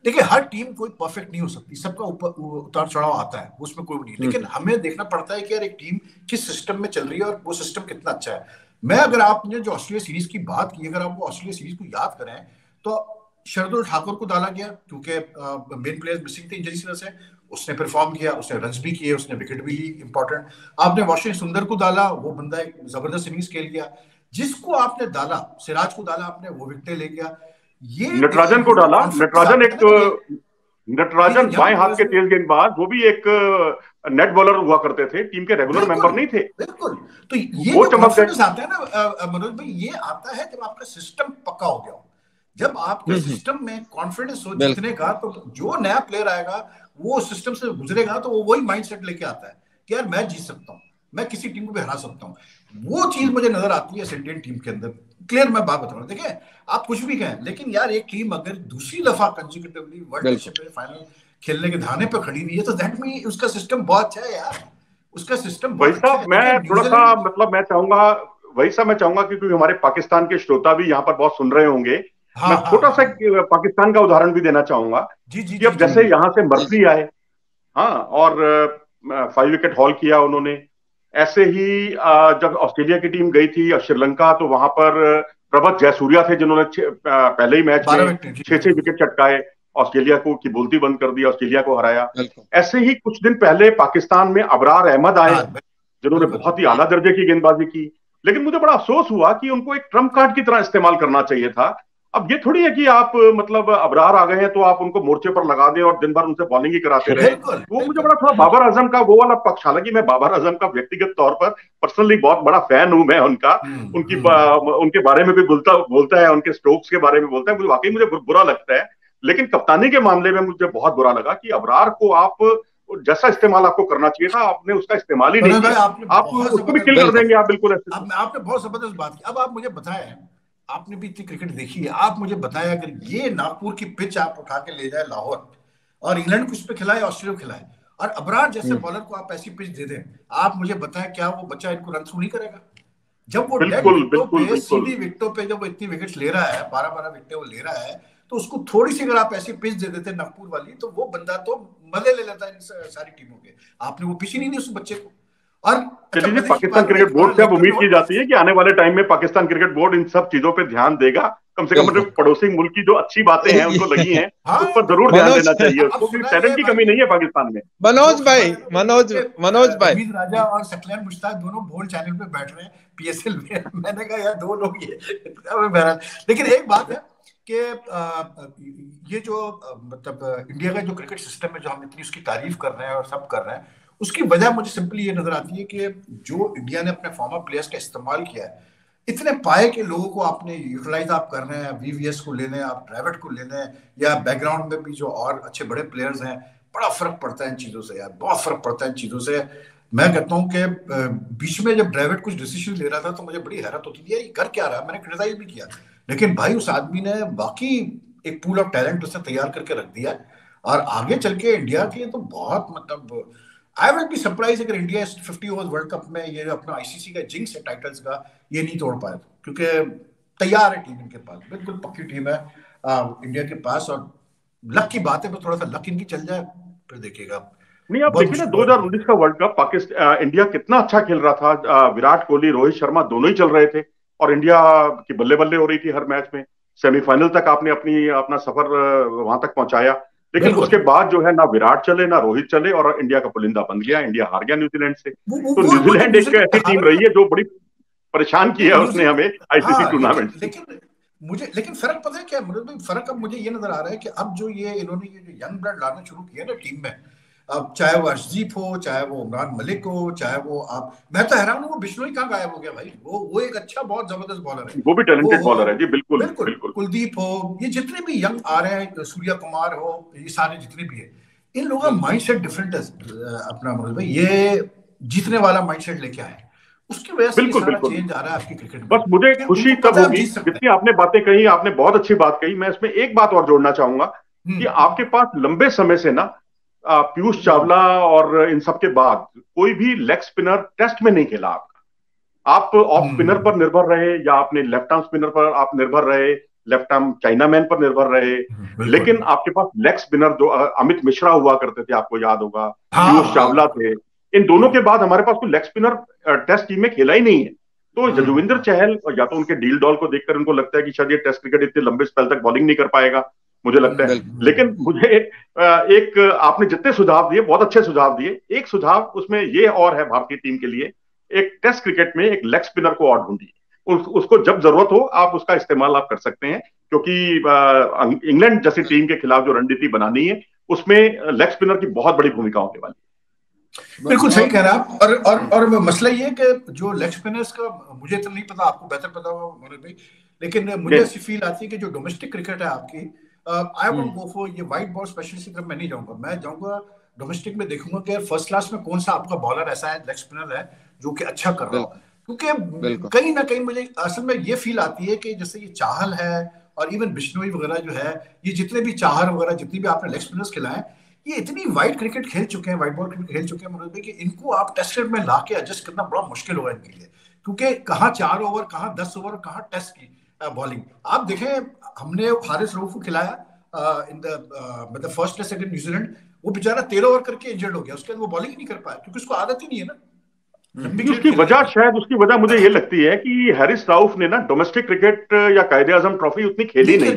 देखिए हर टीम कोई परफेक्ट नहीं हो सकती, सबका उतार चढ़ाव आता है, उसमें कोई नहीं, लेकिन हमें देखना पड़ता है कि यार एक टीम किस सिस्टम में चल रही है और वो सिस्टम कितना अच्छा है। मैं, अगर आपने जो ऑस्ट्रेलिया सीरीज की बात की, अगर आप वो ऑस्ट्रेलिया सीरीज को याद करें तो शार्दुल ठाकुर को डाला गया क्योंकि मेन प्लेयर्स मिसिंग थे इंजरी वजह से, उसने परफॉर्म किया, उसने रन्स भी किए, उसने विकेट भी ली इंपॉर्टेंट। आपने वाशिंगटन सुंदर को डाला, वो बंदा एक जबरदस्त इनिंग्स खेल गया। जिसको आपने डाला, सिराज को डाला आपने, वो विकेट ले गया। ये नटराजन को डाला, नटराजन बाएं हाथ के तेज गेंदबाज, वो भी एक नेट बॉलर हुआ करते थे, टीम के रेगुलर मेंबर नहीं थे। बिल्कुल। तो ये वो जो कॉन्फिडेंस आता है ना मनोज भाई, ये आता है जब आपका सिस्टम पक्का हो गया हो, जब आपके सिस्टम में कॉन्फिडेंस हो जीतने का, तो जो नया प्लेयर आएगा वो सिस्टम से गुजरेगा तो वो वही माइंडसेट लेके आता है कि यार मैं जीत सकता हूँ, मैं किसी टीम को भी हरा सकता हूँ। वो चीज मुझे नजर आती है इंडियन टीम के अंदर। क्लियर मैं बात बता रहा हूँ, देखिए आप कुछ भी कहें, लेकिन यार एक टीम अगर दूसरी दफा कंसेक्यूटिवली वर्ल्ड कप में फाइनल खेलने के धाने पे खड़ी हुई है, तो दैट मीन उसका सिस्टम बहुत अच्छा है यार, उसका सिस्टम बहुत अच्छा है। मैं थोड़ा सा मतलब मैं चाहूंगा क्योंकि हमारे पाकिस्तान के श्रोता भी यहाँ पर बहुत सुन रहे होंगे, मैं छोटा सा पाकिस्तान का उदाहरण भी देना चाहूंगा कि अब जैसे यहाँ से मर्फी आए, हाँ, और 5 विकेट हॉल किया उन्होंने, ऐसे ही जब ऑस्ट्रेलिया की टीम गई थी श्रीलंका, तो वहां पर प्रभत जयसूर्या थे जिन्होंने पहले ही मैच में 6 विकेट चटकाए, ऑस्ट्रेलिया को की बोलती बंद कर दी, ऑस्ट्रेलिया को हराया। ऐसे ही कुछ दिन पहले पाकिस्तान में अबरार अहमद आए जिन्होंने बहुत ही आला दर्जे की गेंदबाजी की, लेकिन मुझे बड़ा अफसोस हुआ कि उनको एक ट्रम्प कार्ड की तरह इस्तेमाल करना चाहिए था। अब ये थोड़ी है कि आप मतलब अबरार आ गए हैं तो आप उनको मोर्चे पर लगा दें और दिन भर उनसे बॉलिंग ही कराते रहे। वो मुझे बड़ा थोड़ा बाबर आजम का वो वाला पक्ष, हालांकि मैं बाबर आजम का व्यक्तिगत तौर पर पर्सनली बहुत बड़ा फैन हूं मैं उनका, उनके बारे में भी बोलता है, उनके स्ट्रोक्स के बारे में बोलता है, मुझे वाकई मुझे बुरा लगता है। लेकिन कप्तानी के मामले में मुझे बहुत बुरा लगा कि अबरार को आप जैसा इस्तेमाल आपको करना चाहिए था, आपने उसका इस्तेमाल ही नहीं किया, आप उसको भी किल कर देंगे आप, बिल्कुल ऐसे। आपने बहुत जबरदस्त बात की। अब आप मुझे बताएं, आपने भी इतनी क्रिकेट देखी है, आप मुझे बताएं अगर ये नागपुर की पिच आप उठा के ले जाए लाहौर और इंग्लैंड को उस पर खिलाए, ऑस्ट्रेलिया खिलाए, और अबरार जैसे बॉलर को आप ऐसी पिच दे दें, आप मुझे बताएं क्या वो बच्चा इनको रन थ्रू नहीं करेगा? जब वो सीधी विकेटों पे जब वो इतनी विकेट ले रहा है, 12-12 विकेटें वो ले रहा है, तो उसको थोड़ी सी अगर आप ऐसी पिच दे देते नागपुर वाली, तो वो बंदा तो मजे ले लेता है इन सारी टीमों के। आपने वो पिच ही नहीं दी उस बच्चे को। और चलिए, पाकिस्तान क्रिकेट बोर्ड से अब उम्मीद की जाती है कि आने वाले टाइम में पाकिस्तान क्रिकेट बोर्ड इन सब चीजों पे ध्यान देगा, कम से कम जो पड़ोसी मुल्क की जो अच्छी बातें हैं उनको लगी हैं, उस पर जरूर ध्यान देना चाहिए उसको, क्योंकि टैलेंट की कमी नहीं है पाकिस्तान में। मनोज भाई राजा और सकलैन मुश्ताक दोनों बोल चैनल पे बैठ रहे हैं पीएसएल में। मैंने कहा यार दो लोग ये बहरहाल, लेकिन एक बात है कि ये जो मतलब इंडिया का जो क्रिकेट सिस्टम है, जो हम इतनी उसकी तारीफ कर रहे हैं और सब कर रहे हैं, उसकी वजह मुझे सिंपली ये नजर आती है कि जो इंडिया ने अपने फॉर्मर प्लेयर्स का इस्तेमाल किया है, इतने पाए के लोगों को आपने यूटिलाइज आप कर रहे हैं, वीवीएस को ले लें, आप ड्रेविड को ले लें, या बैकग्राउंड में भी जो और अच्छे बड़े प्लेयर्स हैं, बड़ा फर्क पड़ता है इन चीजों से यार, बहुत फर्क पड़ता है इन चीजों से। मैं कहता हूँ कि बीच में जब ड्रेविड कुछ डिसीजन ले रहा था तो मुझे बड़ी हैरत होती थी, ये कर क्या रहा है, मैंने क्रिटिसाइज भी किया, लेकिन भाई उस आदमी ने बाकी एक पूल ऑफ टैलेंट उसने तैयार करके रख दिया, और आगे चल के इंडिया के तो बहुत मतलब आई विल बी सरप्राइज अगर इंडिया 50 ओवर्स वर्ल्ड कप में ये अपना आईसीसी का जिंक्स है टाइटल्स का ये नहीं तोड़ पाए, क्योंकि तैयार है टीम इनके पास, बिल्कुल पक्की टीम है इंडिया के पास, और लक की बात है, तो थोड़ा सा लक इनकी चल जाए फिर देखिएगा। नहीं, आप देखिए ना 2019 का वर्ल्ड कप पाकिस्तान इंडिया कितना अच्छा खेल रहा था, विराट कोहली, रोहित शर्मा दोनों ही चल रहे थे, और इंडिया की बल्ले बल्ले हो रही थी हर मैच में, सेमीफाइनल तक आपने अपना सफर वहां तक पहुंचाया, लेकिन उसके बाद जो है ना विराट चले ना रोहित चले, और इंडिया का पुलिंदा बन गया, इंडिया हार गया न्यूजीलैंड से। तो न्यूजीलैंड एक ऐसी टीम रही है जो बड़ी परेशान किया उसने हमें आईसीसी टूर्नामेंट से। लेकिन फर्क पता है क्या फर्क अब मुझे ये नजर आ रहा है कि अब जो इन्होंने ये जो यंग ब्लड लाना शुरू किया ना टीम में, अब चाहे वो अर्शदीप हो, चाहे वो इमरान मलिक हो, चाहे वो आप, मैं तो हैरान हूँ वो बिश्नोई कहाँ गायब हो गया भाई, वो एक अच्छा बहुत जबरदस्त बॉलर है, वो भी टैलेंटेड बॉलर है जी, बिल्कुल। कुलदीप हो, ये जितने भी यंग आ रहे हैं, सूर्या कुमार हो, ये सारे जितने भी है, इन लोगों का माइंडसेट डिफरेंट है अपना मनोज भाई, ये जीतने वाला माइंडसेट लेके आए, उसकी वजह से सारा चेंज आ रहा है आपकी क्रिकेट में। बस मुझे खुशी तब होगी जितनी आपने बातें कही, आपने बहुत अच्छी बात कही, मैं इसमें एक बात और जोड़ना चाहूंगा कि आपके पास लंबे समय से ना पीयूष चावला और इन सब के बाद कोई भी लेग स्पिनर टेस्ट में नहीं खेला आपका। आप ऑफ स्पिनर पर निर्भर रहे या आपने लेफ्ट आर्म स्पिनर पर आप निर्भर रहे, लेफ्ट आर्म चाइनामैन पर निर्भर रहे, लेकिन आपके पास लेग स्पिनर जो अमित मिश्रा हुआ करते थे, आपको याद होगा, पीयूष चावला थे, इन दोनों के बाद हमारे पास कोई लेग स्पिनर टेस्ट टीम में खेला ही नहीं है। तो यजुवेंद्र चहल, या तो उनके डील डॉल को देखकर उनको लगता है कि शायद ये टेस्ट क्रिकेट इतने लंबे स्पेल तक बॉलिंग नहीं कर पाएगा, मुझे लगता है। लेकिन मुझे एक आपने जितने सुझाव दिए बहुत अच्छे सुझाव दिए, एक सुझाव उसमें ये और है भारतीय टीम के लिए, एक टेस्ट क्रिकेट में एक लेग स्पिनर को और ढूंढिए, उसको जब जरूरत हो आप उसका इस्तेमाल आप कर सकते हैं, क्योंकि इंग्लैंड जैसी टीम के खिलाफ जो रणनीति बनानी है उसमें लेग स्पिनर की बहुत बड़ी भूमिका होने वाली है। बिल्कुल सही कह रहे हैं आप। और मसला ये है कि जो लेग स्पिनर्स का, मुझे तो नहीं पता, आपको बेहतर पता होगा मनोज भाई, लेकिन मुझे ऐसी फील आती है कि जो डोमेस्टिक क्रिकेट है आपकी, आई वोंट गो फॉर ये व्हाइट बॉल स्पेशलिस्ट की तरफ मैं नहीं जाऊंगा। मैं जाऊंगा डोमेस्टिक में, देखूंगा कि फर्स्ट क्लास में कौन सा आपका बॉलर ऐसा है, लेग स्पिनर है जो कि अच्छा कर रहा हो। क्योंकि कहीं ना कहीं मुझे असल में ये फील आती है कि जैसे ये चाहल है और इवन बिश्नोई वगैरह जो है, ये जितने भी चाहर वगैरह जितनी भी आपने लेग स्पिनर्स खिलाए, ये इतनी वाइड क्रिकेट खेल चुके हैं, वाइट बॉल क्रिकेट खेल चुके हैं मनोज भाई, कि इनको आप टेस्ट क्रिकेट में लाके एडजस्ट करना बड़ा मुश्किल होगा इनके लिए। क्योंकि कहाँ 4 ओवर, कहाँ 10 ओवर, कहाँ टेस्ट की बॉलिंग। आप देखें, हमने हारिस रऊफ को खिलाया इन द मतलब फर्स्ट टेस्ट अगेंस्ट न्यूजीलैंड, वो बेचारा 13 ओवर करके इंजर्ड हो गया, उसके बाद वो बॉलिंग ही नहीं कर पाया क्योंकि उसको आदत ही नहीं है ना। उसकी वजह मुझे ये लगती है कि हैरिस राउफ ने ना डोमेस्टिक क्रिकेट या कायदे-आज़म ट्रॉफी उतनी खेली नहीं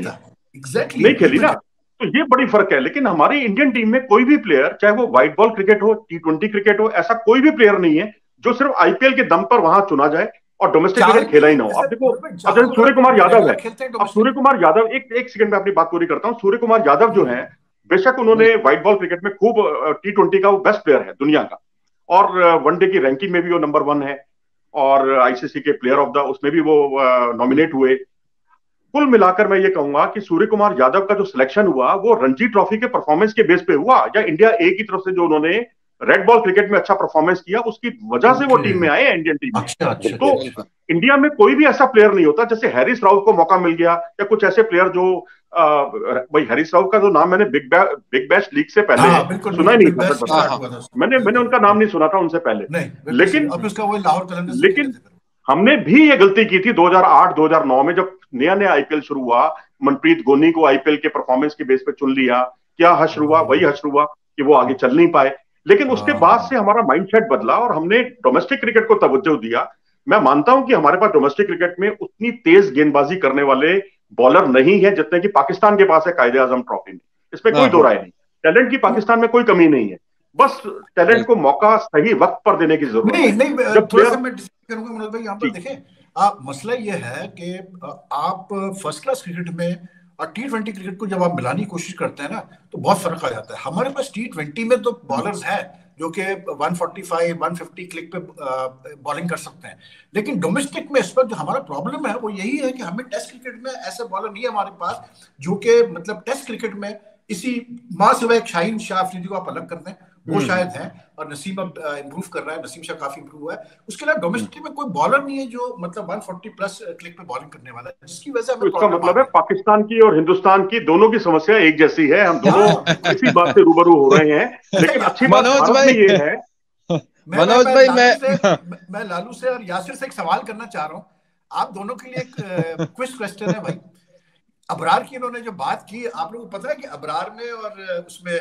नहीं खेली ना, तो ये बड़ी फर्क है। लेकिन हमारी इंडियन टीम में कोई भी प्लेयर, चाहे वो व्हाइट बॉल क्रिकेट हो, T20 क्रिकेट हो, ऐसा कोई भी प्लेयर नहीं है जो सिर्फ आईपीएल के दम पर वहां चुना जाए और डोमेस्टिक क्रिकेट खेला ही ना हो। अब देखो, अब जैसे सूर्य कुमार यादव है, अब सूर्य कुमार यादव, एक सेकंड में अपनी बात पूरी करता हूँ। सूर्य कुमार यादव जो है, बेशक उन्होंने व्हाइट बॉल क्रिकेट में खूब, T20 का वो बेस्ट प्लेयर है दुनिया का, और वनडे की रैंकिंग में भी वो नंबर 1 है, और आईसीसी के प्लेयर ऑफ द उसमें भी वो नॉमिनेट हुए। कुल मिलाकर मैं ये कहूंगा कि सूर्य कुमार यादव का जो सिलेक्शन हुआ वो रणजी ट्रॉफी के परफॉर्मेंस के बेस पे हुआ, या इंडिया ए की तरफ से जो उन्होंने रेड बॉल क्रिकेट में अच्छा परफॉर्मेंस किया उसकी वजह से वो टीम में आए, इंडियन टीम में। तो इंडिया में कोई भी ऐसा प्लेयर नहीं होता, जैसे हैरिस राउफ को मौका मिल गया, या कुछ ऐसे प्लेयर जो भाई हैरिस राउफ का जो नाम मैंने बिग बैश लीग से पहले सुना ही नहीं था, मैंने उनका नाम नहीं सुना था उनसे पहले। लेकिन हमने भी ये गलती की थी 2008-2009 में, जब नया नया आईपीएल शुरू हुआ, मनप्रीत गोनी को आईपीएल के परफॉर्मेंस के बेस पे चुन लिया। क्या हश्र हुआ? वही हश्र हुआ कि वो आगे चल नहीं पाए। लेकिन उसके बाद से हमारा माइंडसेट बदला और हमने डोमेस्टिक क्रिकेट को तवज्जो दिया। मैं मानता हूं कि हमारे पास डोमेस्टिक क्रिकेट में उतनी तेज गेंदबाजी करने वाले बॉलर नहीं है जितने कि पाकिस्तान के पास है कायदे-आज़म ट्रॉफी में, इसमें कोई दो राय नहीं। टैलेंट की पाकिस्तान में कोई कमी नहीं है, बस टैलेंट को मौका सही वक्त पर देने की जरूरत है। नहीं, थोड़ा सा मैं डिस्कस करूंगा मनोज भाई। यहाँ पर देखें, मसला ये है कि आप फर्स्ट क्लास क्रिकेट में और T20 क्रिकेट को जब आप मिलाने की कोशिश करते हैं ना, तो बहुत फर्क आ जाता है। हमारे पास T20 में तो बॉलर्स हैं जो कि 145, 150 क्लिक पे बॉलिंग कर सकते हैं, लेकिन डोमेस्टिक में इस वक्त जो हमारा प्रॉब्लम है वो यही है कि हमें टेस्ट क्रिकेट में ऐसे बॉलर नहीं है हमारे पास जो कि मतलब टेस्ट क्रिकेट में इसी मां से एक शाहीन शाह अफरीदी को आप अलग करते हैं, वो शायद है, और नसीम अब इंप्रूव कर रहा है, नसीम शाह काफी इंप्रूव हुआ है। उसके अलावा डोमेस्टिक में कोई बॉलर नहीं है जो मतलब 140 प्लस क्लिक पे बॉलिंग करने वाला है, जिसकी वजह से इसका मतलब है पाकिस्तान की और हिंदुस्तान की दोनों की समस्या एक जैसी है, हम दोनों इसी बात से रूबरू हो रहे हैं। लेकिन अच्छी बात ये है, मनोज भाई, मैं लालू से और यासिर से एक सवाल करना चाह रहा हूँ, आप दोनों के लिए एक क्विज क्वेश्चन है भाई। अबरार की इन्होंने जो बात की, आप लोगों को पता है कि अबरार में और उसमें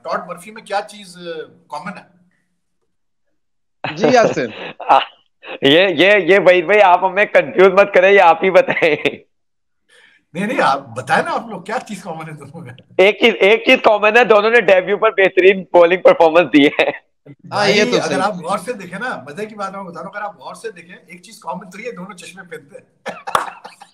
टॉड मर्फी में क्या चीज कॉमन है? जी यासिर, ये वहीद भाई आप हमें कंफ्यूज मत करें, ये आप ही बताएं। नहीं, आप बताएं ना, आप लोग क्या चीज कॉमन है दोनों में? एक चीज कॉमन है, दोनों ने डेब्यू पर बेहतरीन बॉलिंग परफॉर्मेंस दी है। ये तो अगर आप गौर से देखें ना, मजे की बात मैं बता रहा हूँ, अगर आप गौर से देखें, एक चीज कॉमन तो ये दोनों चश्मे पहनते हैं।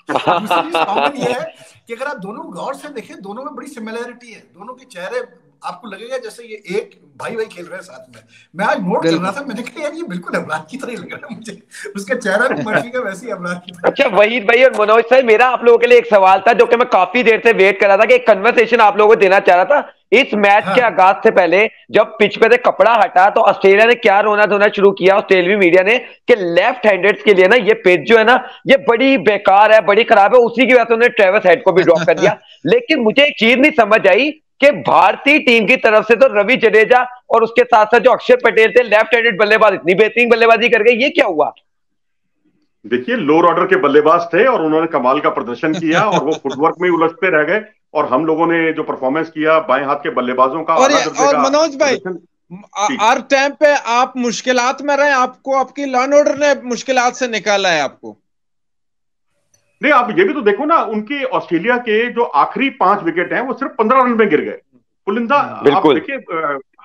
दूसरी चीज कॉमन ये है कि अगर आप दोनों गौर से देखें, दोनों में बड़ी सिमिलैरिटी है। दोनों के चेहरे आपको लगेगा जैसे ये एक भाई खेल रहे हैं साथ में। मैं आज नोट कर रहा था, मैंने कहा यार ये बिल्कुल अबरार की तरह लग रहा है मुझे, उसका चेहरा भी मर्फी का वैसे ही अबरार की तरह। अच्छा वहीद भाई और मनोज सर, मेरा आप लोगों के लिए एक सवाल था जो कि मैं काफी देर से वेट कर रहा था कि एक कन्वर्सेशन आप लोगों को देना चाह रहा था। इस मैच के आगाज से पहले जब पिच पे से कपड़ा हटा तो ऑस्ट्रेलिया ने क्या रोना धोना शुरू किया, ऑस्ट्रेलियाई मीडिया ने, कि लेफ्ट हैंडेड्स के लिए ना ये पिच जो है ना ये बड़ी बेकार है, बड़ी खराब है। उसी की वजह से उन्होंने ट्रेविस हेड को भी ड्रॉप कर दिया। लेकिन मुझे एक चीज नहीं समझ आई कि भारतीय टीम की तरफ से तो रवि जडेजा और उसके साथ साथ जो अक्षर पटेल थे लेफ्ट हैंडेड बल्लेबाज इतनी बेहतरीन बल्लेबाजी कर गए, ये क्या हुआ? देखिए, लोअर ऑर्डर के बल्लेबाज थे और उन्होंने कमाल का प्रदर्शन किया और वो फुटवर्क में उलझते रह गए। और हम लोगों ने जो परफॉर्मेंस किया बाएं हाथ के बल्लेबाजों का, और मनोज भाई, हर टाइम पे आप मुश्किलात में रहे, आपको आपकी लॉ एंड ऑर्डर ने मुश्किलात से निकाला है आपको। नहीं, आप ये भी तो देखो ना, उनके ऑस्ट्रेलिया के जो आखिरी 5 विकेट हैं वो सिर्फ 15 रन में गिर गए। पुलिंदा, आप देखिए,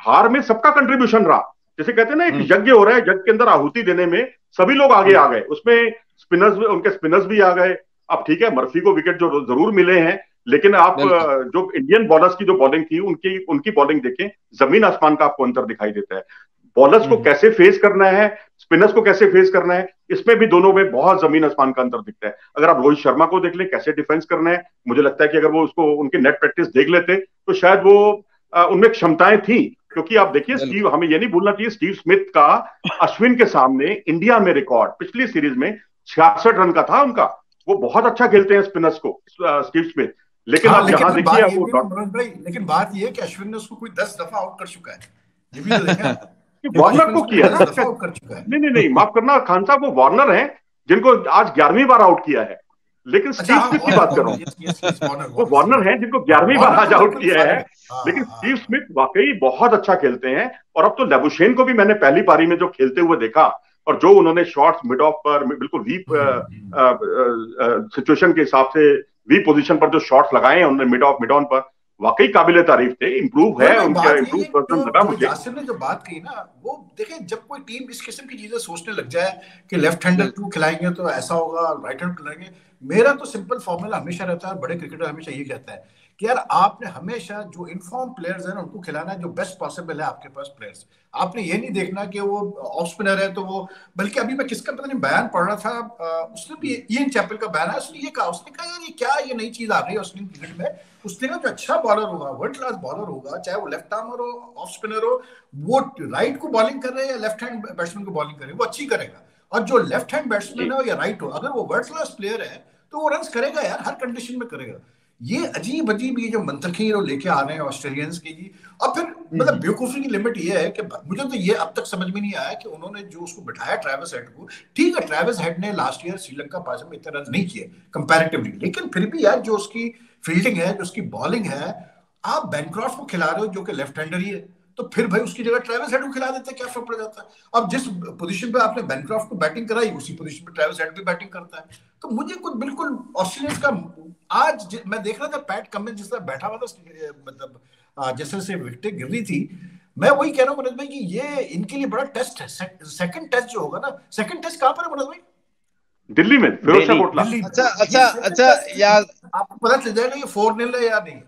हार में सबका कंट्रीब्यूशन रहा। जैसे कहते हैं ना, एक यज्ञ हो रहा है, यज्ञ के अंदर आहुति देने में सभी लोग आगे आ गए। उसमें स्पिनर्स, उनके स्पिनर्स भी आ गए। अब ठीक है, मर्फी को विकेट जो जरूर मिले हैं, लेकिन आप जो इंडियन बॉलर्स की जो बॉलिंग थी, उनकी बॉलिंग देखें, जमीन आसमान का आपको अंतर दिखाई देता है। बॉलर्स को कैसे फेस करना है, स्पिनर्स को कैसे फेस करना है, इसमें भी दोनों में बहुत जमीन आसमान का अंतर दिखता है। अगर आप रोहित शर्मा को देख लें, कैसे डिफेंस करना है, मुझे लगता है कि अगर वो उसको उनकी नेट प्रैक्टिस देख लेते तो शायद वो उनमें क्षमताएं थी। क्योंकि आप देखिए, स्टीव, हमें ये नहीं भूलना चाहिए, स्टीव स्मिथ का अश्विन के सामने इंडिया में रिकॉर्ड पिछली सीरीज में 66 रन का था उनका। वो बहुत अच्छा खेलते हैं स्पिनर्स को, स्टीव स्मिथ। लेकिन आप यहाँ देखिए, लेकिन बात ये है कि अश्विन ने उसको कोई 10 दफा आउट कर चुका है। ये भी तो देखा वार्नर को किया ना, नहीं, माफ करना खान साहब, वो वार्नर हैं जिनको आज 11वीं बार आउट किया है। लेकिन स्टीव स्मिथ की बात कर रहा हूँ, वो वार्नर हैं जिनको 11वीं बार आज आउट किया है। लेकिन स्टीव स्मिथ वाकई बहुत अच्छा खेलते हैं। और अब तो लेबुशेन को भी मैंने पहली पारी में जो खेलते हुए देखा, और जो उन्होंने शॉट्स मिड ऑफ पर बिल्कुल वीक सिचुएशन के हिसाब से वी पोजीशन पर जो शॉट्स लगाए हैं उन्होंने मिड ऑन पर, वाकई काबिले तारीफ थे। इंप्रूव है उनका, इंप्रूव पर्सन लगा मुझे। यासिर ने जो बात कही ना, वो देखें, जब कोई टीम इस किस्म की चीजें सोचने लग जाए कि लेफ्ट हैंडर क्यों खिलाएंगे तो ऐसा होगा, राइट हैंड खिलाएंगे, मेरा तो सिंपल फॉर्मूला हमेशा रहता है, बड़े क्रिकेटर हमेशा ये कहता है कि यार आपने हमेशा जो इनफॉर्म प्लेयर्स हैं ना उनको खिलाना है जो बेस्ट पॉसिबल है आपके पास प्लेयर्स। आपने ये नहीं देखना कि वो ऑफ स्पिनर है तो वो, बल्कि अभी मैं किसका पता नहीं बयान पढ़ रहा था, उसने भी इयन चैपल का बयान है, उसने ये कहा, उसने कहा यार ये क्या, ये नई चीज आ गई है ऑस्ट्रेलियन क्रिकेट में। उसने कहा जो अच्छा बॉलर होगा, वर्ल्ड क्लास बॉलर होगा, चाहे वो लेफ्ट आर्मर हो, ऑफ स्पिनर हो, वो राइट को बॉलिंग कर रहे हैं या लेफ्ट हैंड बैट्समैन को बॉलिंग करे, वो अच्छी करेगा। और जो लेफ्ट हैंड बैट्समैन है या राइट हो, अगर वो वर्ल्ड क्लास प्लेयर है तो वो रन्स करेगा यार, हर कंडीशन में करेगा। ये अजीब अजीब ये जो मंत्रखी लेके आ रहे हैं ऑस्ट्रेलियंस की जी। और फिर मतलब बेवकूफी की लिमिट ये है कि मुझे तो ये अब तक समझ में नहीं आया कि उन्होंने जो उसको बिठाया ट्रेविस हेड को, ठीक है ट्रेविस हेड ने लास्ट ईयर श्रीलंका पास में इतने रन नहीं किए कंपैरेटिवली, लेकिन फिर भी यार जो उसकी फील्डिंग है, जो उसकी बॉलिंग है, आप बैनक्रॉफ्ट को खिला रहे हो जो कि लेफ्ट हैंडर ही है, तो फिर भाई उसकी जगह ट्रेविस हेड को खिला देते, क्या फर्क पड़ जाता है। अब जिस पोजीशन पे आपने बैनक्रॉफ्ट को बैटिंग कराई उसी पोजीशन पे ट्रेविस हेड भी बैटिंग करता है। तो मुझे कुछ बिल्कुल ऑस्ट्रेलियंस का आज मैं देख रहा था, पैट कमिंस जिस तरह बैठा हुआ था, मतलब जैसे से विकेटें गिर रही थी, मैं वही कह रहा हूँ मनोज भाई कि ये इनके लिए बड़ा टेस्ट है। सेकंड टेस्ट जो होगा ना, सेकंड टेस्ट कहाँ पर है मनोज भाई? दिल्ली में, फिरोजशाह कोटला। अच्छा यार, आपको पता चल जाएगा ये 4-0 है या नहीं,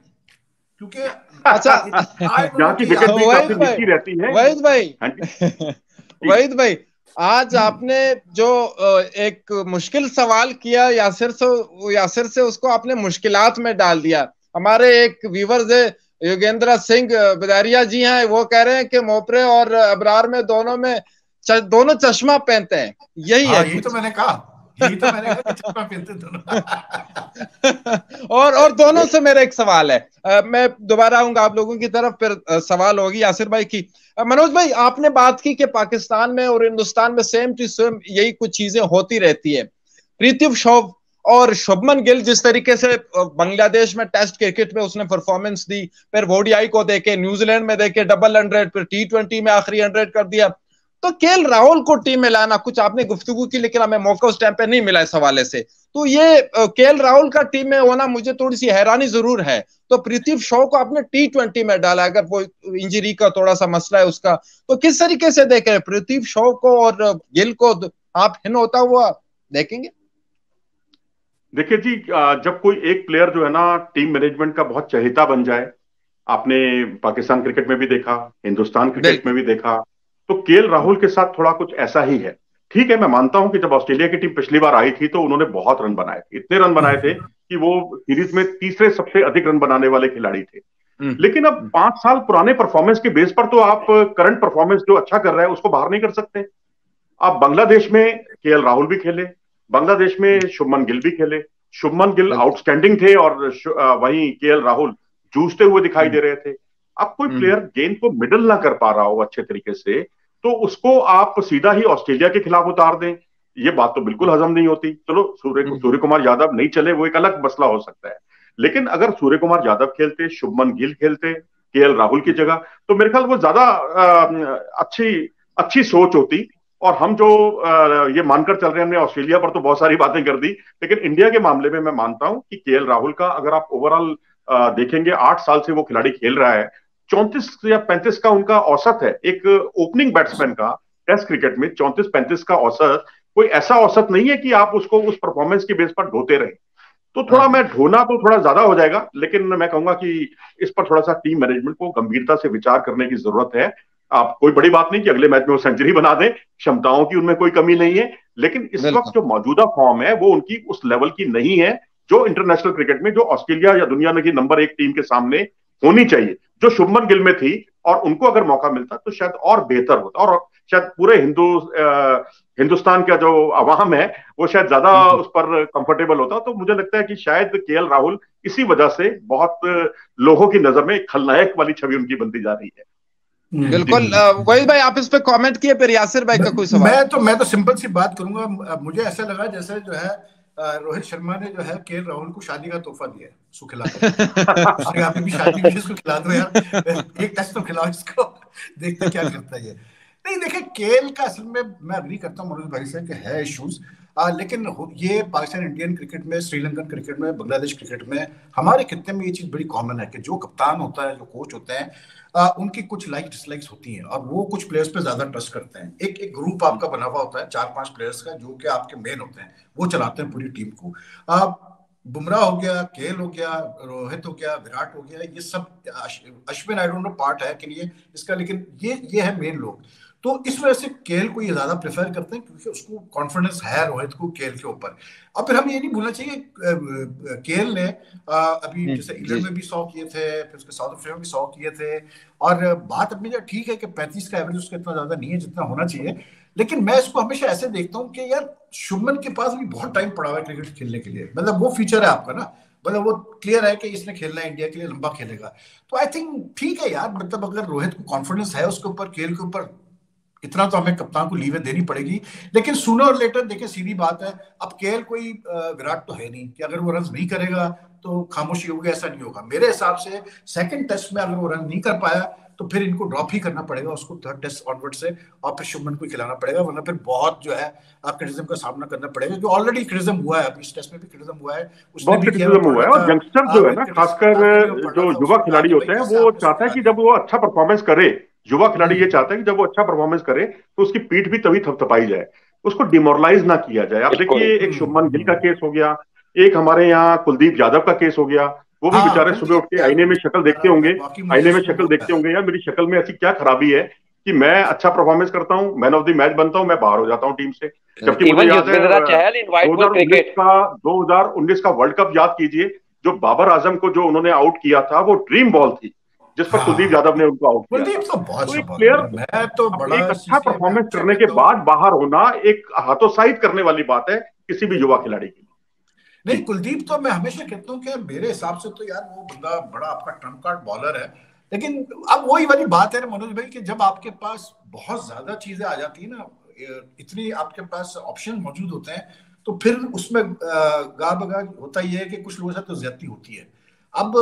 क्योंकि अच्छा यहाँ की विकेट भी काफी नीची रहती है। वहीद भाई, आज आपने जो एक मुश्किल सवाल किया यासिर से उसको आपने मुश्किलात में डाल दिया। हमारे एक व्यूवर्स है योगेंद्र सिंह बदारिया जी हैं, वो कह रहे हैं कि मोपरे और अबरार में दोनों चश्मा पहनते हैं, यही है? यही तो मैंने कहा कि चश्मा पहनते दोनों। और दोनों से मेरा एक सवाल है, मैं दोबारा आऊंगा आप लोगों की तरफ, फिर सवाल होगी यासिर भाई की। मनोज भाई, आपने बात की कि पाकिस्तान में और हिंदुस्तान में सेम टू सेम यही कुछ चीजें होती रहती है। पृथ्वी शॉ और शुभमन गिल जिस तरीके से बांग्लादेश में टेस्ट क्रिकेट में उसने परफॉर्मेंस दी, फिर ओडीआई को देखे, न्यूजीलैंड में देखे डबल 100, फिर T20 में आखिरी 100 कर दिया, तो केएल राहुल को टीम में लाना, कुछ आपने गुफ्तगू की लेकिन हमें मौका उस टाइम पे नहीं मिला इस हवाले से, तो ये केएल राहुल का टीम में होना मुझे थोड़ी सी हैरानी जरूर है। तो पृथ्वी शॉ को आपने T20 में डाला, अगर वो इंजरी का थोड़ा सा मसला है उसका, तो किस तरीके से देखें पृथ्वी शॉ को और गिल को, आप हिन होता हुआ देखेंगे? देखिए जी, जब कोई एक प्लेयर जो है ना टीम मैनेजमेंट का बहुत चहेता बन जाए, आपने पाकिस्तान क्रिकेट में भी देखा, हिंदुस्तान क्रिकेट में भी देखा, तो केएल राहुल के साथ थोड़ा कुछ ऐसा ही है। ठीक है, मैं मानता हूं कि जब ऑस्ट्रेलिया की टीम पिछली बार आई थी तो उन्होंने बहुत रन बनाए थे, इतने रन बनाए थे कि वो सीरीज में तीसरे सबसे अधिक रन बनाने वाले खिलाड़ी थे। लेकिन अब 5 साल पुराने परफॉर्मेंस के बेस पर तो आप करंट परफॉर्मेंस जो अच्छा कर रहा है उसको बाहर नहीं कर सकते। आप बांग्लादेश में केएल राहुल भी खेले, बांग्लादेश में शुभमन गिल भी खेले, शुभमन गिल आउटस्टैंडिंग थे और वहीं केएल राहुल जूझते हुए दिखाई दे रहे थे। अब कोई प्लेयर गेंद को मिडल ना कर पा रहा हो अच्छे तरीके से, तो उसको आप सीधा ही ऑस्ट्रेलिया के खिलाफ उतार दें, ये बात तो बिल्कुल हजम नहीं होती। चलो सूर्य कुमार यादव नहीं चले, वो एक अलग मसला हो सकता है, लेकिन अगर सूर्य कुमार यादव खेलते, शुभमन गिल खेलते केएल राहुल की जगह, तो मेरे ख्याल वो ज्यादा अच्छी अच्छी सोच होती। और हम जो ये मानकर चल रहे हैं, हमने ऑस्ट्रेलिया पर तो बहुत सारी बातें कर दी, लेकिन इंडिया के मामले में मैं मानता हूं कि केएल राहुल का अगर आप ओवरऑल देखेंगे, 8 साल से वो खिलाड़ी खेल रहा है, 34 या 35 का उनका औसत है एक ओपनिंग बैट्समैन का। टेस्ट क्रिकेट में 34-35 का औसत कोई ऐसा औसत नहीं है कि आप उसको उस परफॉर्मेंस के बेस पर ढोते रहे। तो थोड़ा मैं ढोना तो थोड़ा ज्यादा हो जाएगा, लेकिन मैं कहूंगा कि इस पर थोड़ा सा टीम मैनेजमेंट को गंभीरता से विचार करने की जरूरत है। आप कोई बड़ी बात नहीं कि अगले मैच में वो सेंचुरी बना दें, क्षमताओं की उनमें कोई कमी नहीं है, लेकिन इस वक्त जो मौजूदा फॉर्म है वो उनकी उस लेवल की नहीं है जो इंटरनेशनल क्रिकेट में, जो ऑस्ट्रेलिया या दुनिया की नंबर 1 टीम के सामने होनी चाहिए, जो शुभमन गिल में थी। और उनको अगर मौका मिलता तो शायद और बेहतर होता, और शायद पूरे हिंदुस्तान का जो अवाम है वो शायद ज्यादा उस पर कंफर्टेबल होता। तो मुझे लगता है कि शायद केएल राहुल इसी वजह से बहुत लोगों की नजर में खलनायक वाली छवि उनकी बनती जा रही है। बिल्कुल। वही भाई आप इस पे कमेंट किए, फिर यासिर भाई का कोई सवाल। मैं तो सिंपल सी बात करूंगा। मुझे ऐसा लगा जैसे जो है रोहित शर्मा ने जो है केएल राहुल को शादी का तोहफा दिया है, उसको खिला उसने कहा भी शादी में इसको खिला दो यार, एक टेस्ट तो खिलाओ इसको, देखते क्या करता है ये। नहीं देखिए, केएल का असल में मैं अग्री करता हूँ मनोज भाई से कि है इश्यूज, लेकिन ये पाकिस्तान इंडियन क्रिकेट में, श्रीलंकन क्रिकेट में, बांग्लादेश क्रिकेट में, हमारे खित्ते में ये चीज बड़ी कॉमन है कि जो कप्तान होता है, जो कोच होते हैं, उनकी कुछ लाइक डिसलाइक्स होती हैं और वो कुछ प्लेयर्स पे ज्यादा ट्रस्ट करते हैं। एक ग्रुप आपका बना हुआ होता है 4-5 प्लेयर्स का, जो कि आपके मेन होते हैं, वो चलाते हैं पूरी टीम को। बुमराह हो गया, केएल हो गया, रोहित हो गया, विराट हो गया, ये सब, Ashwin I don't know part है कि नहीं इसका, लेकिन ये है मेन लोग। तो इस वजह से केएल को ये ज्यादा प्रेफर करते हैं क्योंकि उसको कॉन्फिडेंस है रोहित को केएल के ऊपर। अब फिर हम ये नहीं भूलना चाहिए, केएल ने अभी जैसे इंग्लैंड में भी 100 किए थे, फिर उसके साउथ अफ्रीका में भी 100 किए थे, और बात अपनी जगह ठीक है कि 35 का एवरेज उसका इतना ज्यादा नहीं है जितना होना चाहिए, लेकिन मैं इसको हमेशा ऐसे देखता हूँ कि यार शुभमन के पास भी बहुत टाइम पड़ा हुआ है क्रिकेट खेलने के लिए, मतलब वो फीचर है आपका ना, मतलब वो क्लियर है कि इसने खेलना है, इंडिया के लिए लंबा खेलेगा। तो आई थिंक ठीक है यार, मतलब अगर रोहित को कॉन्फिडेंस है उसके ऊपर, केएल के ऊपर, इतना तो हमें कप्तान को लीवे देनी पड़ेगी। लेकिन सूनर और लेटर देखिए, सीधी बात है, अब केएल कोई विराट तो है नहीं कि अगर वो रन नहीं करेगा तो खामोशी होगी, ऐसा नहीं होगा। मेरे हिसाब से सेकंड टेस्ट में अगर वो रन नहीं कर पाया तो फिर इनको ड्रॉप ही करना पड़ेगा उसको थर्ड टेस्ट ऑनवर्ड से, और फिर शुभमन को खिलाना पड़ेगा, वरना फिर बहुत जो है क्रिटिसिज्म का सामना करना पड़ेगा, जो ऑलरेडी क्रिटिसिज्म हुआ है, इस टेस्ट में भी क्रिटिसिज्म हुआ है, उसने भी किया हुआ है। और यंगस्टर जो है ना, खासकर जो युवा खिलाड़ी होते हैं, वो चाहता है कि जब वो अच्छा परफॉर्मेंस करे, युवा खिलाड़ी ये चाहता है कि जब वो अच्छा परफॉर्मेंस करे तो उसकी पीठ भी तभी थपथपाई जाए, उसको डिमोरलाइज ना किया जाए। अब देखिए, एक शुभमन गिल का केस हो गया, एक हमारे यहाँ कुलदीप यादव का केस हो गया, वो भी बेचारे सुबह उठ के आईने में शक्ल देखते होंगे, यार मेरी शक्ल में ऐसी क्या खराबी है कि मैं अच्छा परफॉर्मेंस करता हूँ, मैन ऑफ द मैच बनता हूँ, मैं बाहर हो जाता हूँ टीम से। जबकि मुझे याद है 2019 का वर्ल्ड कप याद कीजिए, जो बाबर आजम को जो उन्होंने आउट किया था, वो ड्रीम बॉल थी जिस पर कुलदीप यादव ने उनको आउट किया। कुलदीप तो बहुत एक प्लेयर एक अच्छा परफॉर्मेंस करने के बाद बाहर होना एक हतोत्साहित करने वाली बात है किसी भी युवा खिलाड़ी की। नहीं, कुलदीप तो मैं हमेशा कहता हूँ कि मेरे हिसाब से तो यार वो बंदा बड़ा आपका ट्रम्प कार्ड बॉलर है, लेकिन अब वही वाली बात है ना मनोज भाई कि जब आपके पास बहुत ज्यादा चीजें आ जाती है ना, इतनी आपके पास ऑप्शन मौजूद होते हैं, तो फिर उसमें गा बगा होता ही है कि कुछ लोगों से तो ज्यादती होती है। अब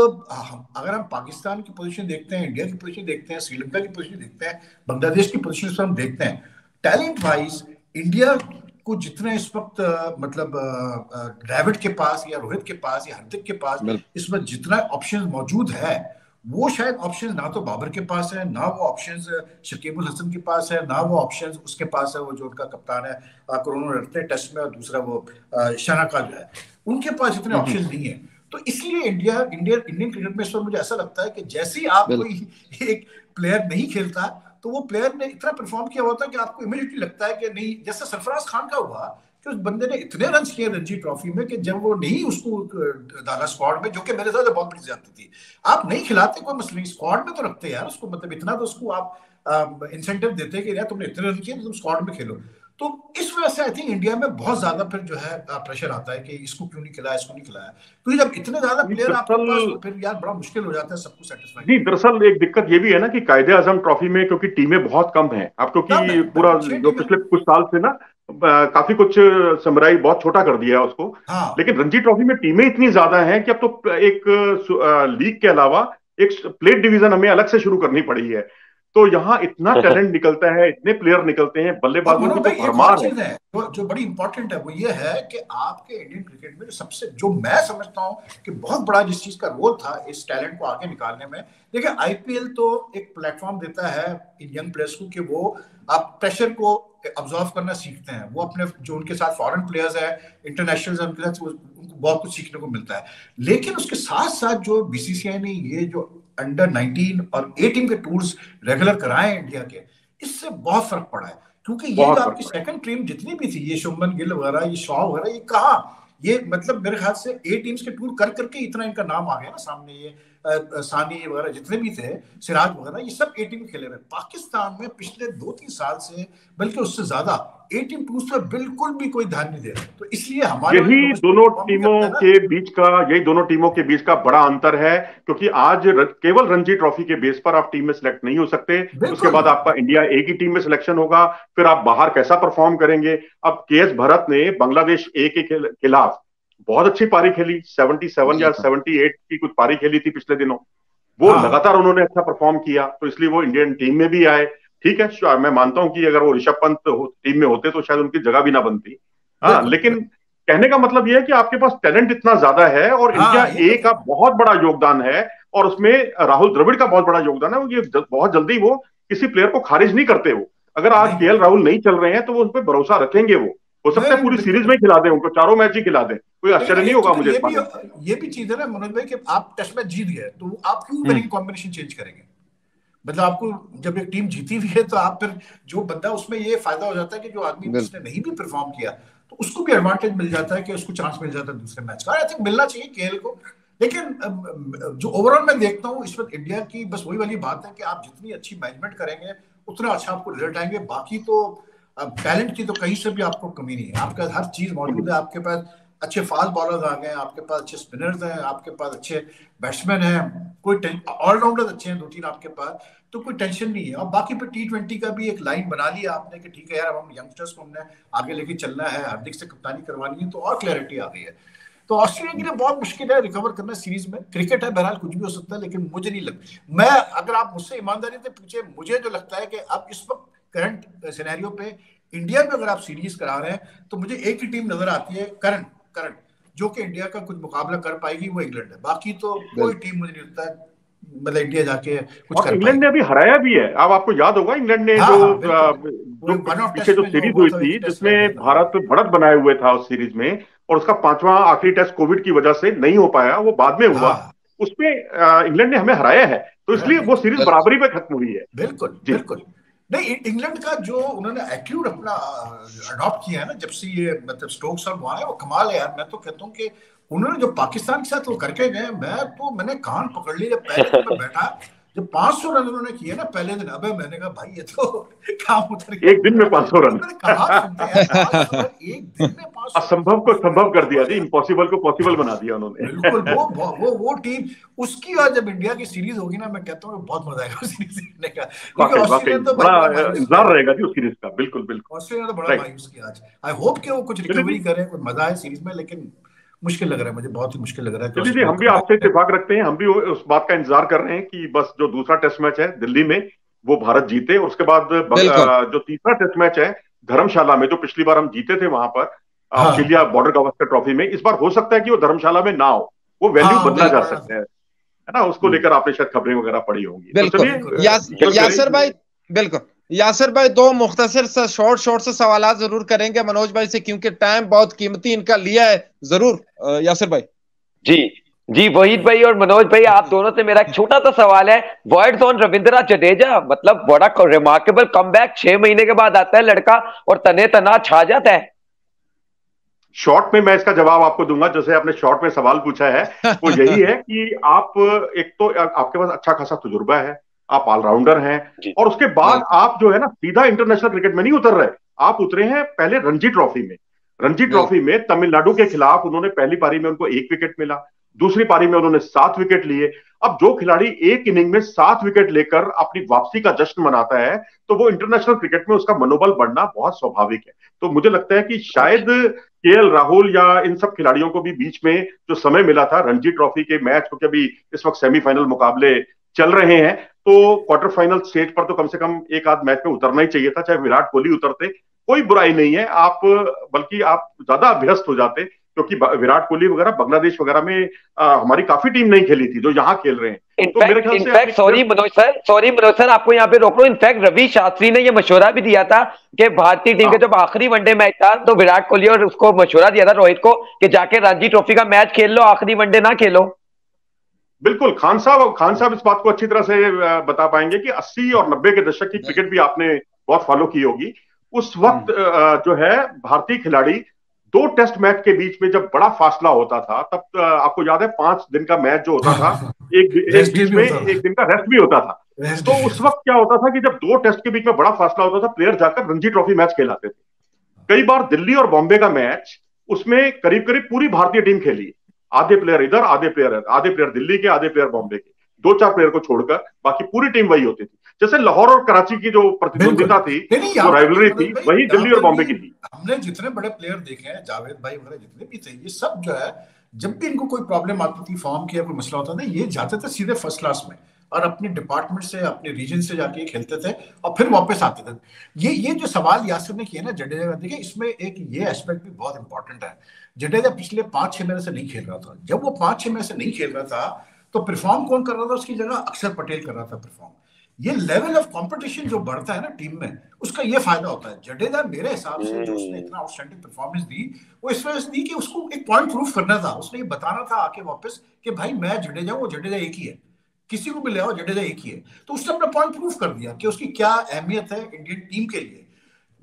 अगर हम पाकिस्तान की पोजीशन देखते हैं, इंडिया की पोजीशन देखते हैं, श्रीलंका की पोजीशन देखते हैं, बांग्लादेश की पोजीशन से हम देखते हैं, टैलेंट वाइज इंडिया को जितने इस वक्त मतलब ड्रैविड के पास या रोहित के पास या हार्दिक के पास इस वक्त जितना ऑप्शन मौजूद है, वो शायद ऑप्शन ना तो बाबर के पास है, ना वो ऑप्शन शकीबुल हसन के पास है, ना वो ऑप्शन उसके पास है, वो जो उनका कप्तान है कोरोना रखते हैं टेस्ट में, और दूसरा वो शना का जो है, उनके पास इतने ऑप्शन नहीं है। तो इसलिए इंडियन क्रिकेट में इस वक्त मुझे ऐसा लगता है कि जैसे ही आप कोई एक प्लेयर नहीं खेलता तो वो प्लेयर ने इतना परफॉर्म किया होता है कि आपको इमीडिएटली लगता है कि नहीं, जैसे सरफराज खान का हुआ कि उस बंदे ने इतने रन किए रणजी ट्रॉफी में कि जब वो नहीं उसको डाला स्क्वाड में, जो कि मेरे साथ बहुत बड़ी ज्यादती थी। आप नहीं खिलाते कोई मसला नहीं, स्क्वाड में तो रखते यार उसको, मतलब इतना तो उसको आप इंसेंटिव देते कि यार तुमने इतने रन किए तुम स्क्वाड में खेलो। तो इस वजह से आई थिंक इंडिया में बहुत ज्यादा फिर जो है प्रेशर आता है कि इसको क्यों नहीं खिलाया, इसको नहीं खिलाया, क्योंकि जब इतने ज्यादा प्लेयर आपके पास तो फिर यार बड़ा मुश्किल हो जाता है सबको सेटिस्फाई। जी, दरअसल एक दिक्कत ये भी है ना कि कायदे आजम ट्रॉफी में क्योंकि टीमें बहुत कम हैं अब, क्योंकि पूरा जो पिछले कुछ साल से ना काफी कुछ समराई बहुत छोटा कर दिया है उसको। हाँ। लेकिन रणजी ट्रॉफी में टीमें इतनी ज्यादा हैं कि अब तो एक लीग के अलावा एक प्लेट डिवीजन हमें अलग से शुरू करनी पड़ी है। तो यहाँ इतना टैलेंट निकलता है, इतने प्लेयर निकलते हैं, बल्लेबाजों की तो भरमार है। जो बड़ी इंपॉर्टेंट है वो ये है कि आपके इंडियन क्रिकेट में सबसे जो मैं समझता हूँ कि बहुत बड़ा जिस चीज का रोल था इस टैलेंट को आगे निकालने में, देखिए आईपीएल तो एक प्लेटफॉर्म देता है इन यंग प्लेयर्स को कि वो आप प्रेशर को ऑब्जर्व करना सीखते हैं, वो अपने जो उनके साथ फॉरेन प्लेयर्स है, इंटरनेशनल्स है, उनके साथ उनको बहुत कुछ सीखने को मिलता है। लेकिन उसके साथ साथ जो बीसीसीआई ने ये जो अंडर 19 और 18 के टूर्स रेगुलर कराए इंडिया के, इससे बहुत फर्क पड़ा है, क्योंकि ये जो आपकी सेकंड टीम जितनी भी थी, ये शुभमन गिल वगैरह, ये शॉ वगैरह, ये कहा ये मतलब मेरे ख्याल से ए टीम्स के टूर कर करके इतना इनका नाम आ गया ना सामने। ये सानी वगैरह जितने भी थे, सिराज वगैरह, ये सब ए टीम खेले हुए। पाकिस्तान में पिछले 2-3 साल से बल्कि उससे ज्यादा ए टीम टूर्स पर बिल्कुल भी कोई ध्यान नहीं दे रहा। तो इसलिए हमारे यही दोनों टीमों के बीच का बड़ा अंतर है, क्योंकि आज केवल रणजी ट्रॉफी के बेस पर आप टीम में सिलेक्ट नहीं हो सकते। उसके बाद आपका इंडिया ए की टीम में सिलेक्शन होगा, फिर आप बाहर कैसा परफॉर्म करेंगे। अब केएस भरत ने बांग्लादेश ए के खिलाफ बहुत अच्छी पारी खेली, 77 या 78 की कुछ पारी खेली थी पिछले दिनों। वो लगातार उन्होंने अच्छा परफॉर्म किया, तो इसलिए वो इंडियन टीम में भी आए। ठीक है, मैं मानता हूं कि अगर वो ऋषभ पंत टीम में होते तो शायद उनकी जगह भी ना बनती। हाँ, लेकिन कहने का मतलब यह है कि आपके पास टैलेंट इतना ज्यादा है और इंडिया ए का बहुत बड़ा योगदान है, और उसमें राहुल द्रविड़ का बहुत बड़ा योगदान है। ये बहुत जल्दी वो किसी प्लेयर को खारिज नहीं करते। वो अगर आज केएल राहुल नहीं चल रहे हैं तो वो उस पर भरोसा रखेंगे। वो हो सकता है पूरी सीरीज में खिला दें, उनको चारों मैच ही खिला दें, कोई आश्चर्य नहीं होगा मुझे। ये भी चीज है ना मनोज भाई कि आप टेस्ट मैच जीत गए तो आप क्यों विनिंग कॉम्बिनेशन चेंज करेंगे? मतलब आपको जब एक टीम जीती हुई है तो आप फिर जो बंदा उसमें ये फायदा हो जाता है कि जो आदमी जिसने नहीं भी परफॉर्म किया तो उसको भी एडवांटेज मिल जाता है कि उसको चांस मिल जाता है दूसरे मैच का। आई थिंक मिलना चाहिए केएल को। लेकिन जो ओवरऑल मैं देखता हूँ इस वक्त इंडिया की बस वही वाली बात है कि आप जितनी अच्छी मैनेजमेंट करेंगे उतना अच्छा आपको रिजल्ट आएंगे। बाकी तो टैलेंट की तो कहीं से भी आपको कमी नहीं है, आपके पास हर चीज मौजूद है। आपके पास अच्छे फास्ट बॉलर्स आ गए, आपके पास अच्छे स्पिनर्स हैं, आपके पास अच्छे बैट्समैन हैं, कोई ऑलराउंडर्स अच्छे हैं 2-3 आपके पास, तो कोई टेंशन नहीं है। और बाकी फिर T20 का भी एक लाइन बना लिया आपने कि ठीक है यार, अब हम यंगस्टर्स को हमने आगे लेके चलना है, हार्दिक से कप्तानी करवानी है, तो और क्लैरिटी आ गई है। तो ऑस्ट्रेलिया के लिए बहुत मुश्किल है रिकवर करना सीरीज में। क्रिकेट है, बहरहाल कुछ भी हो सकता है, लेकिन मुझे नहीं लगता, मैं अगर आप मुझसे ईमानदारी से पूछे, मुझे जो लगता है कि अब इस वक्त करंट सिनेरियो पे इंडिया में अगर आप सीरीज करा रहे हैं तो मुझे एक ही टीम नजर आती है करंट जो कि इंडिया का कुछ मुकाबला कर पाएगी, वो इंग्लैंड है। बाकी तो कोई टीम मुझे नहीं लगता है मतलब इंडिया जाके कुछ कर इंग्लैंड ने अभी हराया भी है। अब आपको याद होगा इंग्लैंड ने जो पीछे जो सीरीज हुई थी जिसमें भारत बढ़त बनाए हुए था उस सीरीज में, और उसका 5वां आखिरी टेस्ट कोविड की वजह से नहीं हो पाया, वो बाद में हुआ, उसमें इंग्लैंड ने हमें हराया है, तो इसलिए वो सीरीज बराबरी पे खत्म हुई है। बिल्कुल नहीं, इंग्लैंड का जो उन्होंने एटीट्यूड अपना अडॉप्ट किया है ना जब से ये मतलब स्टोक्स और वहां है, वो कमाल है यार। मैं तो कहता हूँ कि उन्होंने जो पाकिस्तान के साथ वो करके गए, मैंने कान पकड़ लिया जब पहले दिन में बैठा, जब 500 रन उन्होंने किए ना पहले दिन। अबे मैंने कहा भाई ये तो काम उतर गया, एक दिन में 500 रन, एक दिन में 500 असंभव को संभव कर दिया जी, इम्पॉसिबल को पॉसिबल बना दिया उन्होंने। बिल्कुल वो टीम उसकी, और जब इंडिया की सीरीज होगी ना, मैं कहता हूँ बहुत मजा आएगा सीरीज देखने का, क्योंकि ऑस्ट्रेलिया तो बड़ा इंतजार रहेगा जी उस सीरीज का। बिल्कुल ऑस्ट्रेलिया तो बड़ा मायूस किया आज। आई होप कि वो कुछ रिकवरी करे, कुछ मजा आए सीरीज में, लेकिन मुश्किल लग रहा है, मुझे बहुत ही मुश्किल लग रहा है। चलिए, हम भी आपसे इत्तेफाक रखते हैं, हम भी उस बात का इंतजार कर रहे हैं कि बस जो दूसरा टेस्ट मैच है दिल्ली में वो भारत जीते, और उसके बाद जो तीसरा टेस्ट मैच है धर्मशाला में, जो पिछली बार हम जीते थे वहां पर ऑस्ट्रेलिया बॉर्डर गावस्कर ट्रॉफी में, इस बार हो सकता है कि वो धर्मशाला में ना हो, वो वैल्यू बदला जा सकता है ना, उसको लेकर आपने शायद खबरें वगैरह पढ़ी होंगी। यासिर भाई, बिल्कुल यासिर भाई, दो मुख्तसर से शॉर्ट से सवाल जरूर करेंगे मनोज भाई से, क्योंकि टाइम बहुत कीमती इनका लिया है। जरूर यासिर भाई। जी वहीद भाई और मनोज भाई, आप दोनों से मेरा एक छोटा सा सवाल है। वर्ड्स ऑन रविंद्र जडेजा, मतलब बड़ा रिमार्केबल कमबैक, 6 महीने के बाद आता है लड़का और तने तना छा जाता है। शॉर्ट में मैं इसका जवाब आपको दूंगा, जैसे आपने शॉर्ट में सवाल पूछा है, वो यही है कि आप एक तो आपके पास अच्छा खासा तजुर्बा है, आप ऑलराउंडर हैं, और उसके बाद आप जो है ना सीधा इंटरनेशनल क्रिकेट में नहीं उतर रहे, आप उतरे हैं पहले रणजी ट्रॉफी में। रणजी ट्रॉफी में तमिलनाडु के खिलाफ उन्होंने पहली पारी में उनको 1 विकेट मिला, दूसरी पारी में उन्होंने 7 विकेट लिए। अब जो खिलाड़ी एक इनिंग में 7 विकेट लेकर अपनी वापसी का जश्न मनाता है, तो वो इंटरनेशनल क्रिकेट में उसका मनोबल बढ़ना बहुत स्वाभाविक है। तो मुझे लगता है कि शायद केएल राहुल या इन सब खिलाड़ियों को भी बीच में जो समय मिला था रणजी ट्रॉफी के मैच, क्योंकि अभी इस वक्त सेमीफाइनल मुकाबले चल रहे हैं, तो क्वार्टर फाइनल स्टेज पर तो कम से कम एक आध मैच में उतरना ही चाहिए था। चाहे विराट कोहली उतरते, कोई बुराई नहीं है, आप बल्कि आप ज्यादा अभ्यस्त हो जाते, क्योंकि विराट कोहली वगैरह बांग्लादेश वगैरह में हमारी काफी टीम नहीं खेली थी जो यहाँ खेल रहे हैं। तो मेरे ख्याल से सॉरी मनोज सर आपको यहाँ पे रोक रहा हूँ। इनफैक्ट रवि शास्त्री ने ये मशवरा भी दिया था कि भारतीय टीम के जब आखिरी वनडे मैच था तो विराट कोहली और उसको मशवरा दिया था रोहित को कि जाके रणजी ट्रॉफी का मैच खेल लो, आखिरी वनडे ना खेलो। बिल्कुल, खान साहब इस बात को अच्छी तरह से बता पाएंगे कि 80 और 90 के दशक की क्रिकेट भी आपने बहुत फॉलो की होगी। उस वक्त जो है भारतीय खिलाड़ी 2 टेस्ट मैच के बीच में जब बड़ा फासला होता था, तब आपको याद है 5 दिन का मैच जो होता था, एक बीच में 1 दिन का रेस्ट भी होता था। तो उस वक्त क्या होता था कि जब 2 टेस्ट के बीच में बड़ा फासला होता था, प्लेयर जाकर रणजी ट्रॉफी मैच खेलाते थे। कई बार दिल्ली और बॉम्बे का मैच, उसमें करीब करीब पूरी भारतीय टीम खेली, आधे प्लेयर इधर, आधे प्लेयर दिल्ली के, आधे प्लेयर बॉम्बे के, 2-4 प्लेयर को छोड़कर बाकी पूरी टीम वही होती थी। जैसे लाहौर और कराची की जो प्रतिद्वंदिता थी, जो राइवलरी थी, वही दिल्ली और बॉम्बे की थी। हमने जितने बड़े प्लेयर देखे हैं, जावेद भाई वगैरह जितने भी थे, ये सब जो है जब भी इनको कोई प्रॉब्लम आती थी, फॉर्म की या कोई मसला होता था, ये जाते थे सीधे फर्स्ट क्लास में और अपने डिपार्टमेंट से, अपने रीजन से जाके खेलते थे और फिर वापस आते थे। ये जो सवाल यासिर ने किया ना जडेजा का, देखिए इसमें एक ये एस्पेक्ट भी बहुत इंपॉर्टेंट है। जडेजा पिछले 5-6 महीने से नहीं खेल रहा था। जब वो 5-6 महीने से नहीं खेल रहा था तो परफॉर्म कौन कर रहा था? उसकी जगह अक्षर पटेल कर रहा था परफॉर्म। ये लेवल ऑफ कंपटीशन जो बढ़ता है ना टीम में, उसका ये फायदा होता है। जडेजा मेरे हिसाब से जो उसने इतना आउटस्टैंडिंग परफॉर्मेंस दी, वो इस वजह से दी कि उसको एक पॉइंट प्रूफ करना था। उसने ये बताना था आके वापस कि भाई मैं जडेजा हूं, वो जडेजा एक ही है, किसी को भी ले आओ जडेजा एक ही है। तो उसने अपना पॉइंट प्रूफ कर दिया कि उसकी क्या अहमियत है इंडियन टीम के लिए।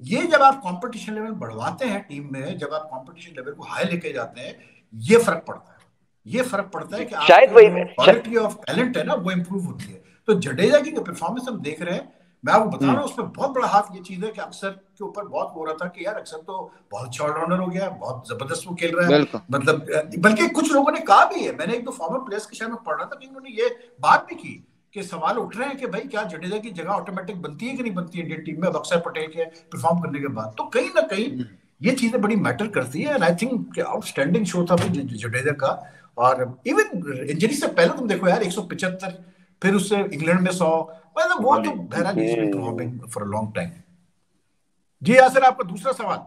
ये जब आप कंपटीशन लेवल बढ़वाते हैं टीम में, जब आप कंपटीशन लेवल को हाई लेके जाते हैं, ये फर्क पड़ता है। ये फर्क पड़ता है कि क्वालिटी ऑफ टैलेंट है ना, वो इंप्रूव होती है। तो जडेजा की जो परफॉर्मेंस हम देख रहे हैं, मैं आपको बता रहा हूँ, उसमें बहुत बड़ा हाथ ये चीज है कि अक्सर के ऊपर बहुत हो रहा था कि यार अक्सर तो बहुत अच्छा ऑलराउंडर हो गया, बहुत जबरदस्त वो खेल रहा है, मतलब बल्कि कुछ लोगों ने कहा भी है, मैंने 1-2 फॉर्मर प्लेयर्स के शायद में पढ़ रहा था कि उन्होंने ये बात भी की कि सवाल उठ रहे हैं कि भाई क्या जडेजा की जगह ऑटोमेटिक बनती है कि नहीं बनती है इंडियन टीम में अब अक्षर पटेल के परफॉर्म करने के बाद। तो कहीं ना कहीं ये चीजें बड़ी मैटर करती है। And I think outstanding show था जडेजा का। और इवन इंजरी से पहले तुम देखो यार 175, फिर उससे इंग्लैंड में 100, मतलब वो तो बहरहाल is been performing for a long time. जी यासिर, आपका दूसरा सवाल।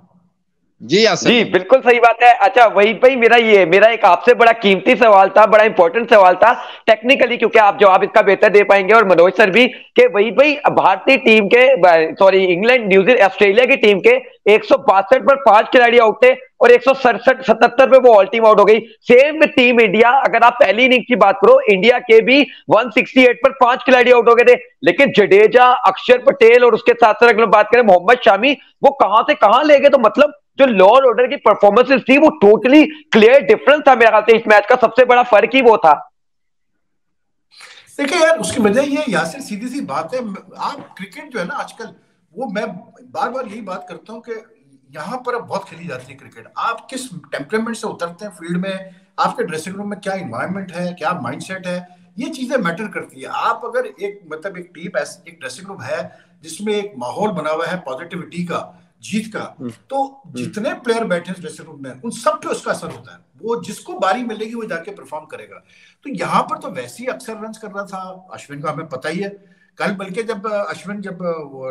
जी बिल्कुल सही बात है। अच्छा वहीद भाई, मेरा एक आपसे बड़ा कीमती सवाल था, बड़ा इंपॉर्टेंट सवाल था टेक्निकली, क्योंकि आप जवाब इसका बेहतर दे पाएंगे और मनोज सर भी, कि वहीद भाई भारतीय टीम के, सॉरी इंग्लैंड, न्यूजीलैंड, ऑस्ट्रेलिया की टीम के 162 पर 5 खिलाड़ी आउट थे और 167 पे वो ऑल टीम आउट हो गई। सेम विद टीम इंडिया, अगर आप पहली इनिंग की बात करो, इंडिया के भी 168 पर 5 खिलाड़ी आउट हो गए थे, लेकिन जडेजा, अक्षर पटेल और उसके साथ साथ अगर बात करें मोहम्मद शामी, वो कहां से कहां ले गए। तो मतलब जो लोअर ऑर्डर की परफॉर्मेंसेस थी वो टोटली क्लियर डिफरेंस था। मेरे ख्याल से इस मैच का सबसे बड़ा फर्क ही वो था। देखिए यार, उसकी वजह ये यासिर सीधी सी बात है, आप क्रिकेट जो है ना आजकल, वो मैं बार बार यही बात करता हूँ कि यहाँ पर अब बहुत खेली जाती है क्रिकेट। आप किस टेम्परामेंट से उतरते हैं फील्ड में, आपके ड्रेसिंग रूम में क्या इन्वायरमेंट है, क्या माइंडसेट है, ये चीजें मैटर करती है। आप अगर एक मतलब एक टीम, एक ड्रेसिंग रूम है जिसमें एक माहौल बना हुआ है पॉजिटिविटी का, जीत का, तो जितने प्लेयर बैठे हैं ड्रेसिंग रूम में उन सब पे उसका असर होता है। वो जिसको बारी मिलेगी वो जाके परफॉर्म करेगा। तो यहाँ पर तो वैसे ही अक्सर रन कर रहा था अश्विन का, हमें पता ही है। कल बल्कि जब अश्विन जब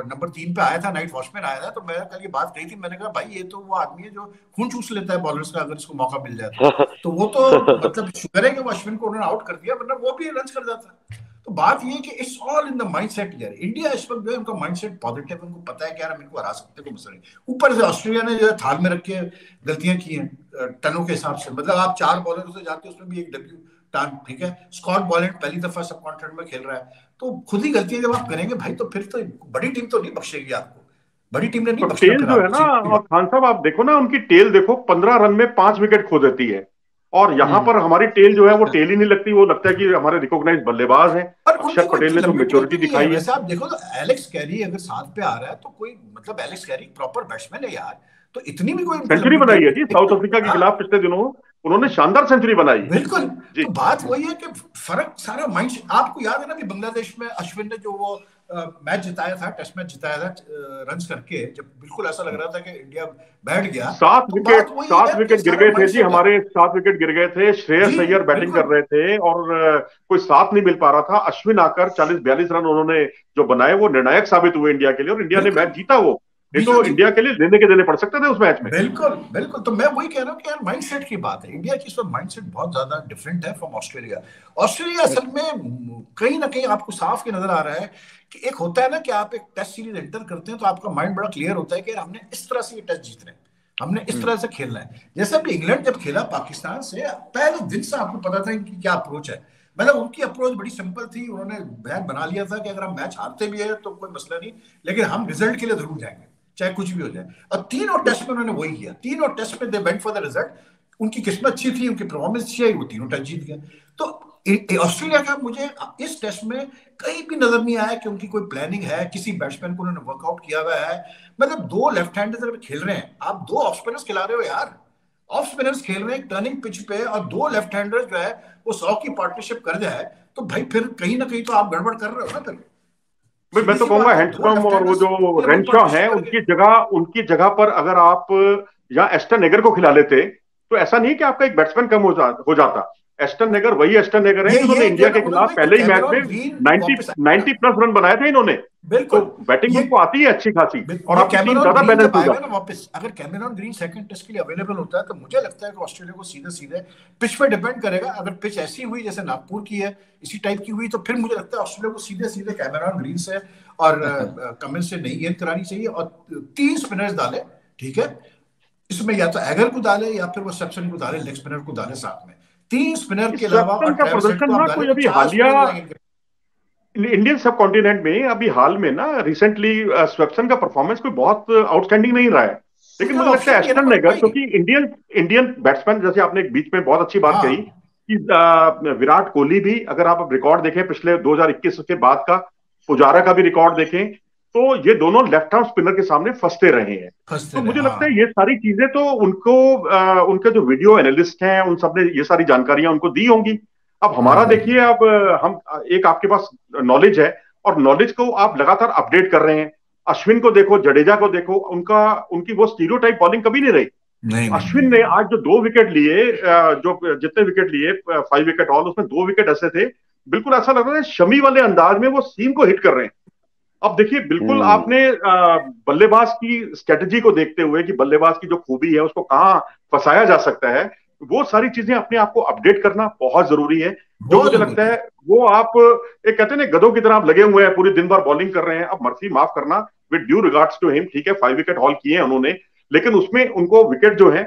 नंबर 3 पे आया था, नाइट वॉचमैन आया था, तो मैं कल ये बात कही थी, मैंने कहा भाई ये तो वो आदमी है जो खून चूस लेता है बॉलर्स का, अगर इसको मौका मिल जाए तो वो तो मतलब शुक्र है कि वो अश्विन को उन्होंने आउट कर दिया, वरना वो भी रन कर जाता। तो बात ये है कि it's all in the mindset यार। इंडिया इस वक्त जो है उनका माइंडसेट पॉजिटिव, उनको पता है कि यार हम इनको हरा सकते हैं, कोई मसला नहीं। ऊपर से ऑस्ट्रेलिया ने जो है थाल में रख के गलतियां की हैं टनों के हिसाब से, मतलब आप 4 बॉलर से जाते हैं, उसमें भी एक डब्ल्यू टन, ठीक है। स्कॉट बॉलैंड पहली दफा सब कॉन्ट्रैक्ट में खेल रहा है, तो खुद ही गलतियां जब आप करेंगे भाई, तो फिर तो बड़ी टीम तो नहीं बख्शेगी आपको, बड़ी टीम ने नहीं बख्शेगी। टेल जो है ना, और खान साहब आप देखो ना, उनकी टेल देखो, 15 रन में 5 विकेट खो देती है। और यहाँ पर हमारी टेल जो है वो टेल ही नहीं लगती, वो लगता है कि हमारे रिकॉग्नाइज बल्लेबाज हैं। अक्षर पटेल ने जो मेच्योरिटी दिखाई है, वैसे आप देखो तो एलेक्स कैरी अगर साथ पे आ रहा है तो कोई मतलब एलेक्स कैरी प्रॉपर बैट्समैन है यार, तो इतनी भी कोई सेंचुरी बनाई है जी साउथ अफ्रीका के खिलाफ पिछले दिनों, उन्होंने शानदार सेंचुरी बनाई। बिल्कुल। तो बात वही है कि फर्क सारा माइंड। आपको याद है ना कि बांग्लादेश में अश्विन ने जो वो मैच जिताया था, टेस्ट मैच जिताया था रन्स करके, जब बिल्कुल ऐसा लग रहा था कि इंडिया बैठ गया, 7 विकेट गिर गए थे जी हमारे, 7 विकेट गिर गए थे। श्रेयस अय्यर बैटिंग कर रहे थे और कोई साथ नहीं मिल पा रहा था। अश्विन आकर 40-42 रन उन्होंने जो बनाए वो निर्णायक साबित हुए इंडिया के लिए, और इंडिया ने मैच जीता। वो नहीं तो इंडिया के लिए लेने के देने पड़ सकते थे उस मैच में। बिल्कुल बिल्कुल। तो मैं वही कह रहा हूँ कि यार माइंडसेट की बात है, इंडिया की सब माइंडसेट बहुत ज्यादा डिफरेंट है फ्रॉम ऑस्ट्रेलिया। ऑस्ट्रेलिया असल में कहीं ना कहीं आपको साफ के नजर आ रहा है कि एक होता है ना कि आप एक टेस्ट सीरीज एंटर करते हैं तो आपका माइंड बड़ा क्लियर होता है कि हमने इस तरह से ये टेस्ट जीतना है, हमने इस तरह से खेलना है। जैसे अभी इंग्लैंड जब खेला पाकिस्तान से, पहले दिन से आपको पता था इनकी क्या अप्रोच है। मतलब उनकी अप्रोच बड़ी सिंपल थी, उन्होंने बैन बना लिया था कि अगर हम मैच हारते भी है तो कोई मसला नहीं, लेकिन हम रिजल्ट के लिए जरूर जाएंगे चाहे कुछ भी हो जाए। और तीनों टेस्ट में उन्होंने वही किया, तीनों टेस्ट में they went for the result. उनकी किस्मत अच्छी थी, उनकी परफॉर्मेंस अच्छी आई, वो तीनों टेस्ट जीत गए। तो ऑस्ट्रेलिया का मुझे इस टेस्ट में कहीं भी नजर नहीं आया कि उनकी कोई प्लानिंग है, किसी बैट्समैन को उन्होंने वर्कआउट किया हुआ है। मतलब 2 लेफ्ट हैंडर खेल रहे हैं, आप 2 ऑफ स्पिनर्स खिला रहे हो यार, ऑफ स्पिनर्स खेल रहे हैं टर्निंग पिच पे, और 2 लेफ्ट हैंडर जो है वो 100 की पार्टनरशिप कर जाए तो भाई फिर कहीं ना कहीं तो आप गड़बड़ कर रहे हो ना। फिर मैं तो कहूंगा हैंडस्कॉम्ब और वो जो रेनशॉ है उनकी जगह पर अगर आप या एस्टन नेगर को खिला लेते तो ऐसा नहीं कि आपका एक बैट्समैन कम हो जाता। एस्टन नेगर वही एस्टन नेगर है जिन्होंने इंडिया के खिलाफ पहले ही मैच में 90 प्लस रन बनाए थे इन्होंने। तो बैटिंग उनको आती है अच्छी खासी, और आपकी टीम ज्यादा बैलेंस हो जाती है। वापस अगर कैमेरॉन ग्रीन सेकंड टेस्ट के लिए अवेलेबल होता है तो मुझे लगता है कि ऑस्ट्रेलिया को सीधे सीधे पिच पे डिपेंड करेगा। अगर पिच ऐसी हुई जैसे नागपुर की है, इसी टाइप की हुई, तो फिर मुझे लगता है ऑस्ट्रेलिया को सीधे सीधे कैमेरॉन ग्रीन से और कमिंस से नई गेंद करानी चाहिए और 3 स्पिनर्स डाले। ठीक है, इसमें या तो एगर को डाले या फिर वो सेप्सन को डाले, लेग स्पिनर को डाले साथ में। 3 स्पिनर के अलावा कोई अभी हालिया इंडियन सब कॉन्टिनेंट में अभी हाल में ना रिसेंटली स्वेप्सन का परफॉर्मेंस कोई बहुत आउटस्टैंडिंग नहीं रहा है, लेकिन मुझे लगता है एस्टन नेगर, क्योंकि इंडियन बैट्समैन, जैसे आपने एक बीच में बहुत अच्छी बात कही कि विराट कोहली भी, अगर आप रिकॉर्ड देखें पिछले 2021 के बाद का, पुजारा का भी रिकॉर्ड देखें, तो ये दोनों लेफ्ट आर्म स्पिनर के सामने फंसते रहे हैं। तो मुझे लगता है ये सारी चीजें तो उनको उनके जो वीडियो एनालिस्ट हैं उन सब ने ये सारी जानकारियां उनको दी होंगी। अब हमारा देखिए, अब हम एक आपके पास नॉलेज है और नॉलेज को आप लगातार अपडेट कर रहे हैं। अश्विन को देखो, जडेजा को देखो, उनकी वो स्टीरियोटाइप बॉलिंग कभी नहीं रही। अश्विन ने आज जो 2 विकेट लिए, जो जितने विकेट लिए 5 विकेट ऑल, उसमें 2 विकेट ऐसे थे बिल्कुल ऐसा लग रहा है शमी वाले अंदाज में वो सीम को हिट कर रहे हैं। अब देखिए बिल्कुल आपने बल्लेबाज की स्ट्रेटजी को देखते हुए कि बल्लेबाज की जो खूबी है उसको कहाँ फंसाया जा सकता है, वो सारी चीजें अपने आप को अपडेट करना बहुत जरूरी है। जो मुझे लगता है वो आप एक कहते हैं ना गधों की तरह आप लगे हुए हैं, पूरी दिन भर बॉलिंग कर रहे हैं। अब मर्फी माफ करना, with due regards to him, ठीक है 5 विकेट हॉल किए हैं उन्होंने, लेकिन उसमें उनको विकेट जो है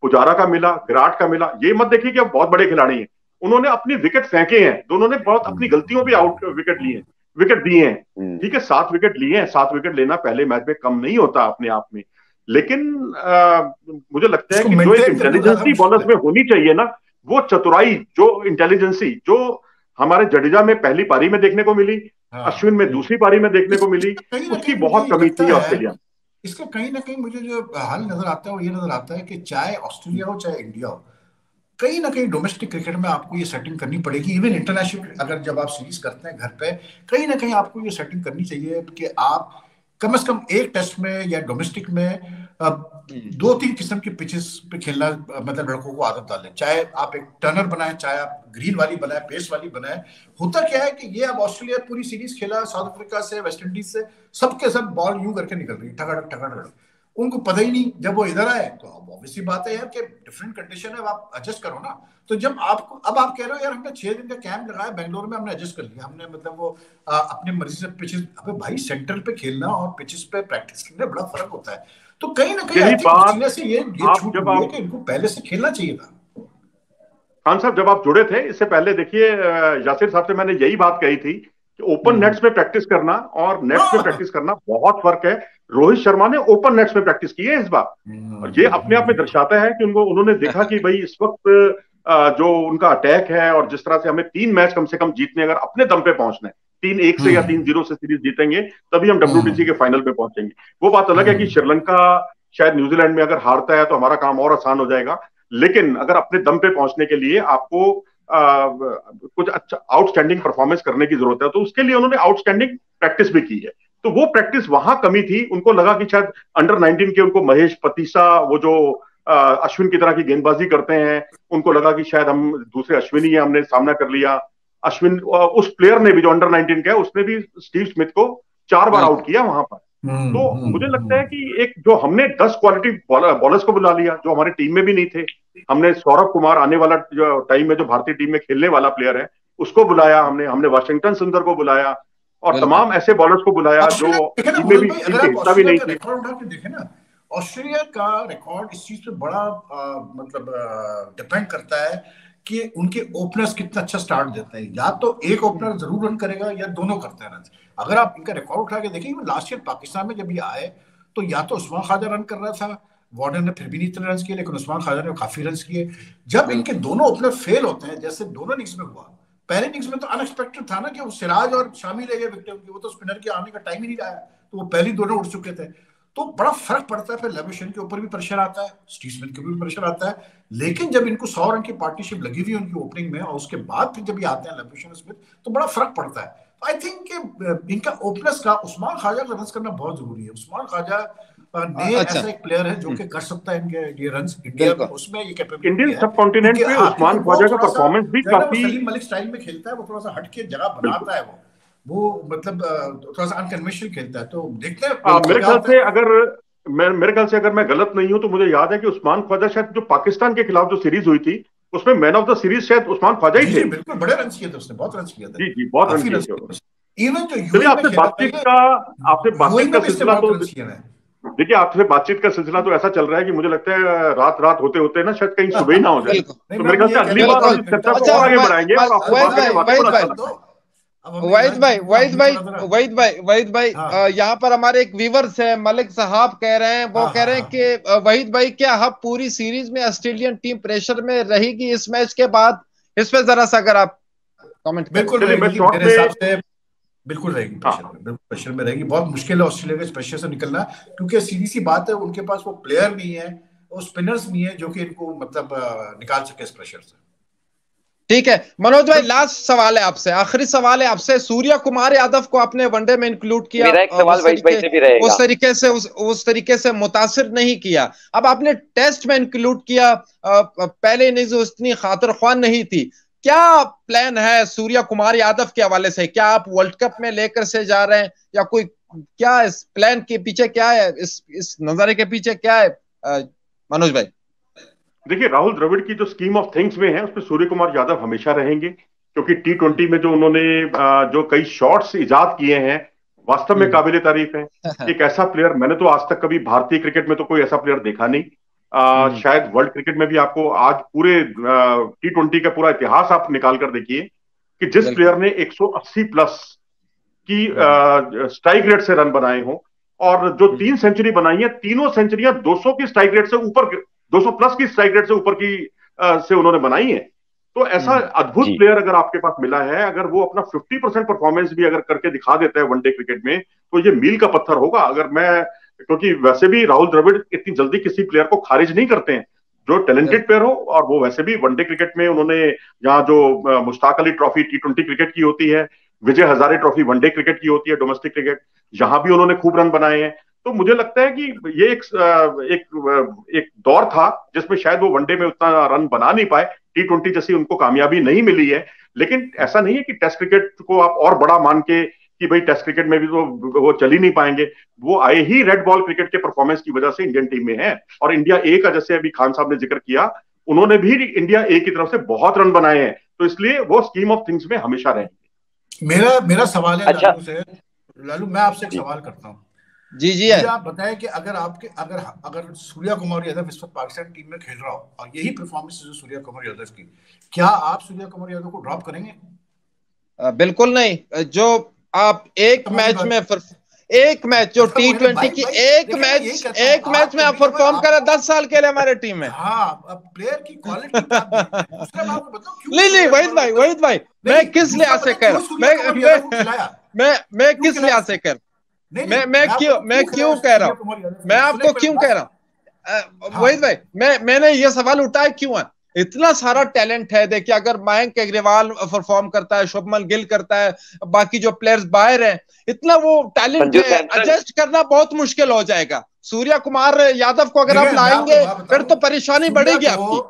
पुजारा का मिला, विराट का मिला। ये मत देखिए कि अब बहुत बड़े खिलाड़ी हैं, उन्होंने अपनी विकेट फेंके हैं, दोनों ने बहुत अपनी गलतियों पे आउट विकेट लिए, विकेट दिए हैं। ठीक है 7 विकेट लिए हैं, 7 विकेट लेना पहले मैच में कम नहीं होता अपने आप में, लेकिन मुझे लगता है कि जो एक इंटेलिजेंसी बॉलर्स में होनी चाहिए ना, वो चतुराई, जो इंटेलिजेंसी जो हमारे जडेजा में पहली पारी में देखने को मिली, अश्विन में दूसरी पारी में देखने को मिली, उसकी बहुत कमी थी ऑस्ट्रेलिया। इसका कहीं ना कहीं मुझे जो हाल नजर आता है वो ये नजर आता है कि चाहे ऑस्ट्रेलिया हो चाहे इंडिया हो, कहीं ना कहीं डोमेस्टिक क्रिकेट में आपको ये सेटिंग करनी पड़ेगी। इवन इंटरनेशनल अगर जब आप सीरीज करते हैं घर पे, कहीं ना कहीं आपको ये सेटिंग करनी चाहिए कि आप कम से कम एक टेस्ट में या डोमेस्टिक में 2-3 किस्म के पिचेस पे खेलना, मतलब लड़कों को आदत डालें। चाहे आप एक टर्नर बनाए, चाहे आप ग्रीन वाली बनाए, पेस वाली बनाए। होता क्या है कि ये अब ऑस्ट्रेलिया पूरी सीरीज खेला साउथ अफ्रीका से, वेस्ट इंडीज से, सबके सब बॉल यूं करके निकल रही, ठगड़क ठगड़क, उनको पता ही नहीं। जब वो इधर आए तो अब ऑब्वियसली बात है यार कि डिफरेंट कंडीशन है, आप एडजस्ट करो ना। तो जब आपको अब आप कह रहे हो यार हमने 6 दिन का कैंप लगाया बेंगलोर में, हमने एडजस्ट कर लिया, हमने मतलब वो अपने मर्जी से पिचेस। अबे भाई सेंटर पे खेलना और पिचेस पे प्रैक्टिस करने बड़ा फर्क होता है। तो कहीं ना कहीं से ये छूट हुई है कि इनको पहले से खेलना चाहिए था। खान साहब जब आप जुड़े थे इससे पहले, देखिए यासिर साहब से मैंने यही बात कही थी कि ओपन नेट्स में प्रैक्टिस करना और नेट्स में प्रैक्टिस करना बहुत फर्क है। रोहित शर्मा ने ओपन नेट्स में प्रैक्टिस की है इस बार, और ये अपने आप में दर्शाता है कि उन्होंने देखा कि भाई इस वक्त जो उनका अटैक है और जिस तरह से हमें 3 मैच कम से कम जीतने, अगर अपने दम पे पहुंचना है, 3-1 से या 3-0 से सीरीज जीतेंगे तभी हम WTC के फाइनल पे पहुंचेंगे। वो बात अलग है कि श्रीलंका शायद न्यूजीलैंड में अगर हारता है तो हमारा काम और आसान हो जाएगा, लेकिन अगर अपने दम पे पहुंचने के लिए आपको कुछ अच्छा आउटस्टैंडिंग परफॉर्मेंस करने की जरूरत है, तो उसके लिए उन्होंने आउटस्टैंडिंग प्रैक्टिस भी की है। तो वो प्रैक्टिस वहां कमी थी, उनको लगा कि शायद अंडर-19 के उनको महेश पतीसा, वो जो अश्विन की तरह की गेंदबाजी करते हैं, उनको लगा कि शायद हम दूसरे अश्विनी है, हमने सामना कर लिया। अश्विन उस प्लेयर ने भी जो अंडर-19 का है, उसने भी स्टीव स्मिथ को 4 बार आउट किया वहां पर। तो मुझे लगता है कि एक जो हमने 10 क्वालिटी बॉलर्स को बुला लिया जो हमारी टीम में भी नहीं थे। हमने सौरभ कुमार, आने वाला जो टाइम में जो भारतीय टीम में खेलने वाला प्लेयर है, उसको बुलाया हमने वाशिंगटन सुंदर को बुलाया और तमाम ऐसे बॉलर्स को बुलाया जो टीम में भी हिस्सा भी नहीं थे। रिकॉर्ड उठा के देखे ना, ऑस्ट्रेलिया का रिकॉर्ड इस चीज पे बड़ा मतलब डिपेंड करता है कि उनके ओपनर्स कितना अच्छा स्टार्ट देते हैं। या तो एक ओपनर जरूर रन करेगा या दोनों करते हैं रन। अगर आप इनका रिकॉर्ड उठा के देखेंगे, लास्ट ईयर पाकिस्तान में जब ये आए तो या तो उस्मान ख्वाजा रन कर रहा था, वार्नर ने फिर भी नहीं इतने रन किए, लेकिन उस्मान ख्वाजा ने काफी रन किए। जब इनके दोनों ओपनर फेल होते हैं, जैसे दोनों इनिंग्स में हुआ, पहले इनिंग्स में तो अनएक्सपेक्टेड था ना कि वो सिराज और शामी ले गए विकेट उनकी, वो तो स्पिनर के आने का टाइम ही नहीं आया, तो वो पहली दोनों उठ चुके थे। तो बड़ा फर्क पड़ता है, फिर लेविशन के ऊपर भी प्रेशर आता है, स्टीव स्मिथ के ऊपर भी प्रेशर आता है। लेकिन जब इनको 100 रन की पार्टनरशिप लगी हुई उनकी ओपनिंग में और उसके बाद फिर जब ये आते हैं लेविशन स्मिथ, तो बड़ा फर्क पड़ता है। आई थिंक इनका ओपनर्स का उस्मान ख्वाजा का रन करना बहुत जरूरी है। उस्मान ख्वाजा ने ऐसा एक प्लेयर है जो कि कर सकता है इनके ये रन्स इंडिया में, उसमें ये कैपेबिलिटी है। इंडियन सब कॉन्टिनेंट पे उस्मान ख्वाजा का परफॉर्मेंस भी काफी सलीम मलिक स्टाइल में खेलता है, वो थोड़ा सा हटके जगह बनाता है, वो मतलब थोड़ा सा अनकन्वेंशनल खेलता है। तो देखते हैं मेरे ख्याल से अगर मैं गलत नहीं हूं तो मुझे याद है कि उस्मान ख्वाजा शायद जो पाकिस्तान के खिलाफ जो सीरीज हुई थी उसमें मैन ऑफ द सीरीज शायद उस्मान ख्वाजा ही थे। बिल्कुल, बड़े रन किए थे उसने, बहुत रन किए थे। जी बहुत रन किए थे। इवन जो चलिए आपसे बातचीत का सिलसिला तो देखिए, आपसे बातचीत का सिलसिला तो ऐसा चल रहा है कि मुझे लगता है रात होते होते ना शायद कहीं सुबह ही ना हो जाए। तो मेरे ख्याल से अगली बार चर्चा को और आगे बढ़ाएंगे और आपसे वहीद भाई यहाँ पर हमारे एक व्यूवर्स है, मलिक साहब कह रहे हैं, वो कह रहे हैं कि वहीद भाई क्या हम पूरी सीरीज में ऑस्ट्रेलियन टीम प्रेशर में रहेगी इस मैच के बाद? इस पे जरा सा अगर आप कमेंट करें। बिल्कुल रहेगी, मेरे हिसाब से बिल्कुल रहेगी, प्रेशर में रहेगी। बहुत मुश्किल है ऑस्ट्रेलिया के प्रेशर से निकलना, क्योंकि सीधी सी बात है उनके पास वो प्लेयर नहीं है और स्पिनर्स नहीं है जो कि इनको मतलब निकाल सके इस प्रेशर से। ठीक है मनोज भाई, लास्ट सवाल है आपसे, आखिरी सवाल है आपसे। सूर्य कुमार यादव को आपने वनडे में इंक्लूड किया, मेरा एक सवाल उस तरीके से मुतासिर नहीं किया। अब आपने टेस्ट में इंक्लूड किया, पहले इनिंग्स उतनी खातिर ख्वाह नहीं थी। क्या प्लान है सूर्य कुमार यादव के हवाले से? क्या आप वर्ल्ड कप में लेकर से जा रहे हैं या कोई, क्या इस प्लान के पीछे क्या है, इस नजारे के पीछे क्या है मनोज भाई? देखिए, राहुल द्रविड़ की जो स्कीम ऑफ थिंग्स में है उसमें सूर्य कुमार यादव हमेशा रहेंगे, क्योंकि T20 में जो उन्होंने जो कई शॉट्स इजाद किए हैं वास्तव में काबिले तारीफ है। एक ऐसा प्लेयर मैंने तो आज तक कभी भारतीय क्रिकेट में तो कोई ऐसा प्लेयर देखा नहीं। शायद वर्ल्ड क्रिकेट में भी आपको आज पूरे T20 का पूरा इतिहास आप निकाल कर देखिए कि जिस प्लेयर ने 180 प्लस की स्ट्राइक रेट से रन बनाए हों और जो 3 सेंचुरी बनाई है, तीनों सेंचुरियां 200 की स्ट्राइक रेट से ऊपर, 200 प्लस की स्ट्राइक रेट से ऊपर की से उन्होंने बनाई है। तो ऐसा अद्भुत प्लेयर अगर आपके पास मिला है, अगर वो अपना 50% परफॉर्मेंस भी अगर करके दिखा देता है वनडे क्रिकेट में, तो ये मील का पत्थर होगा। अगर मैं, क्योंकि वैसे भी राहुल द्रविड़ इतनी जल्दी किसी प्लेयर को खारिज नहीं करते हैं जो टैलेंटेड प्लेयर हो, और वो वैसे भी वनडे क्रिकेट में उन्होंने यहाँ जो Mushtaq Ali trophy T20 cricket की होती है, Vijay Hazare trophy one day cricket की होती है, डोमेस्टिक क्रिकेट, यहां भी उन्होंने खूब रन बनाए हैं। तो मुझे लगता है कि ये एक दौर था जिसमें शायद वो वनडे में उतना रन बना नहीं पाए, T20 जैसी उनको कामयाबी नहीं मिली है। लेकिन ऐसा नहीं है कि टेस्ट क्रिकेट को आप और बड़ा मान के कि भाई टेस्ट क्रिकेट में भी तो वो चल ही नहीं पाएंगे। वो आए ही रेड बॉल क्रिकेट के परफॉर्मेंस की वजह से इंडियन टीम में है। और इंडिया ए का, जैसे अभी खान साहब ने जिक्र किया, उन्होंने भी इंडिया ए की तरफ से बहुत रन बनाए हैं, तो इसलिए वो स्कीम ऑफ थिंग्स में हमेशा रहेंगे। मेरा सवाल है लालू, मैं आपसे एक सवाल करता हूँ। जी आप बताएं कि अगर सूर्य कुमार यादव इस वक्त पाकिस्तान टीम में खेल रहा हो और यही परफॉर्मेंस है सूर्य कुमार यादव की, क्या आप सूर्य कुमार यादव को ड्रॉप करेंगे? बिल्कुल नहीं। जो आप एक एक मैच जो T20 की एक मैच में आप परफॉर्म करा 10 साल के लिए हमारे टीम में। हाँ, अब प्लेयर की क्वालिटी दूसरा मैं आपको बताऊं क्यों। नहीं वहीद भाई मैं किस लिहाज से कह रहा मैं किस लिहाज से कह मैं क्यों कह रहा हूं, मैं आपको क्यों कह रहा हूं वहीद भाई, मैंने ये सवाल उठाया क्यों है, इतना सारा टैलेंट है। देखिए अगर मयंक अग्रवाल परफॉर्म करता है, शुभमन गिल करता है, बाकी जो प्लेयर्स बाहर हैं, इतना वो टैलेंट है, एडजस्ट करना बहुत मुश्किल हो जाएगा। सूर्या कुमार यादव को अगर आप लाएंगे फिर तो परेशानी बढ़ेगी आपकी।